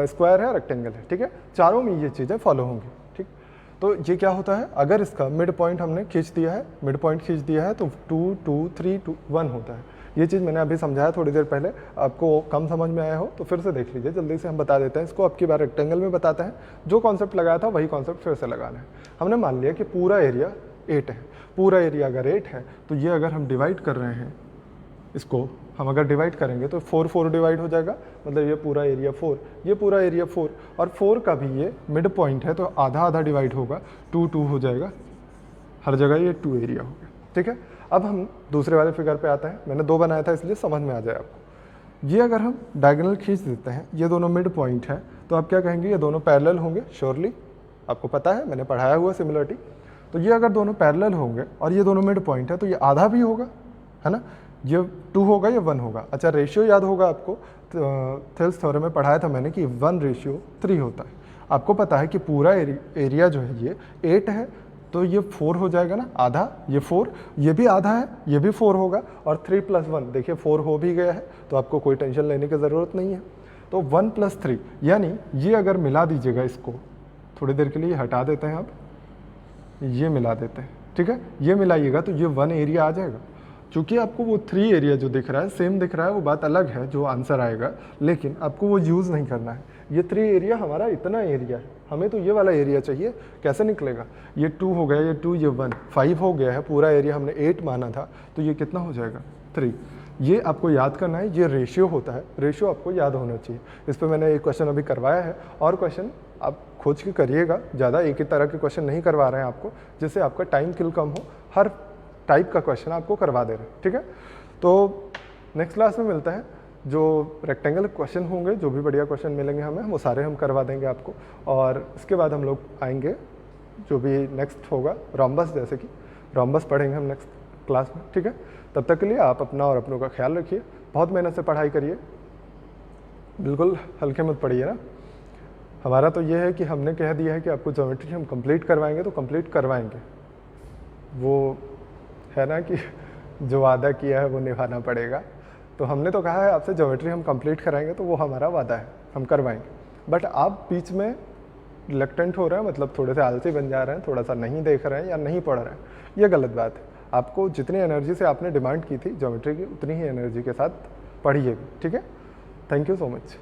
स्क्वायर है, रेक्टेंगल है, ठीक है, चारों में ये चीज़ें फॉलो होंगी। ठीक, तो ये क्या होता है, अगर इसका मिड पॉइंट हमने खींच दिया है, मिड पॉइंट खींच दिया है तो 2 2 3 2 1 होता है। ये चीज़ मैंने अभी समझाया थोड़ी देर पहले, आपको कम समझ में आया हो तो फिर से देख लीजिए, जल्दी से हम बता देते हैं इसको। अब की बार रेक्टेंगल में बताते हैं, जो कॉन्सेप्ट लगाया था वही कॉन्सेप्ट फिर से लगाना है। हमने मान लिया कि पूरा एरिया 8 है, पूरा एरिया अगर 8 है तो ये अगर हम डिवाइड कर रहे हैं, इसको हम अगर डिवाइड करेंगे तो 4 4 डिवाइड हो जाएगा, मतलब ये पूरा एरिया 4, ये पूरा एरिया 4, और 4 का भी ये मिड पॉइंट है तो आधा आधा डिवाइड होगा, 2 2 हो जाएगा, हर जगह ये 2 एरिया हो गया। ठीक है, अब हम दूसरे वाले फिगर पे आते हैं। मैंने 2 बनाया था इसलिए समझ में आ जाए आपको। ये अगर हम डायगोनल खींच देते हैं, ये दोनों मिड पॉइंट है, तो आप क्या कहेंगे, ये दोनों पैरेलल होंगे, श्योरली आपको पता है, मैंने पढ़ाया हुआ सिमिलरिटी। तो ये अगर दोनों पैरेलल होंगे और ये दोनों मिड पॉइंट है तो ये आधा भी होगा, है ना, ये 2 होगा, ये 1 होगा। अच्छा, रेशियो याद होगा आपको, थेल्स थ्योरम में पढ़ाया था मैंने कि 1:3 होता है। आपको पता है कि पूरा एरिया जो है ये 8 है, तो ये 4 हो जाएगा ना, आधा, ये 4, ये भी आधा है, ये भी 4 होगा, और 3 + 1 देखिए 4 हो भी गया है, तो आपको कोई टेंशन लेने की ज़रूरत नहीं है। तो 1 + 3 यानी ये अगर मिला दीजिएगा, इसको थोड़ी देर के लिए हटा देते हैं, आप ये मिला देते हैं, ठीक है, ये मिलाइएगा तो ये 1 एरिया आ जाएगा। चूँकि आपको वो 3 एरिया जो दिख रहा है सेम दिख रहा है, वो बात अलग है जो आंसर आएगा, लेकिन आपको वो यूज़ नहीं करना है। ये 3 एरिया हमारा इतना एरिया है, हमें तो ये वाला एरिया चाहिए, कैसे निकलेगा, ये 2 हो गया, ये 2, ये 1, 5 हो गया है, पूरा एरिया हमने 8 माना था, तो ये कितना हो जाएगा, 3। ये आपको याद करना है, ये रेशियो होता है, रेशियो आपको याद होना चाहिए। इस पर मैंने एक क्वेश्चन अभी करवाया है, और क्वेश्चन आप खोज के करिएगा, ज़्यादा एक ही तरह के क्वेश्चन नहीं करवा रहे हैं आपको, जिससे आपका टाइम किल कम हो, हर टाइप का क्वेश्चन आपको करवा दे रहे हैं। ठीक है, तो नेक्स्ट क्लास में मिलता है, जो रेक्टेंगल क्वेश्चन होंगे, जो भी बढ़िया क्वेश्चन मिलेंगे हमें, वो सारे हम करवा देंगे आपको। और इसके बाद हम लोग आएंगे, जो भी नेक्स्ट होगा रोम्बस, जैसे कि रोम्बस पढ़ेंगे हम नेक्स्ट क्लास में। ठीक है, तब तक के लिए आप अपना और अपनों का ख्याल रखिए, बहुत मेहनत से पढ़ाई करिए, बिल्कुल हल्के मत पढ़िए ना। हमारा तो ये है कि हमने कह दिया है कि आपको ज्योमेट्री हम कंप्लीट करवाएंगे, तो कंप्लीट करवाएंगे, वो है ना कि जो वादा किया है वो निभाना पड़ेगा। तो हमने तो कहा है आपसे ज्योमेट्री हम कंप्लीट कराएंगे, तो वो हमारा वादा है, हम करवाएंगे। बट आप बीच में रिलक्टेंट हो रहे हैं, मतलब थोड़े से आलसी बन जा रहे हैं, थोड़ा सा नहीं देख रहे हैं या नहीं पढ़ रहे हैं, ये गलत बात है। आपको जितनी एनर्जी से आपने डिमांड की थी ज्योमेट्री की, उतनी ही एनर्जी के साथ पढ़िए। ठीक है, थैंक यू सो मच।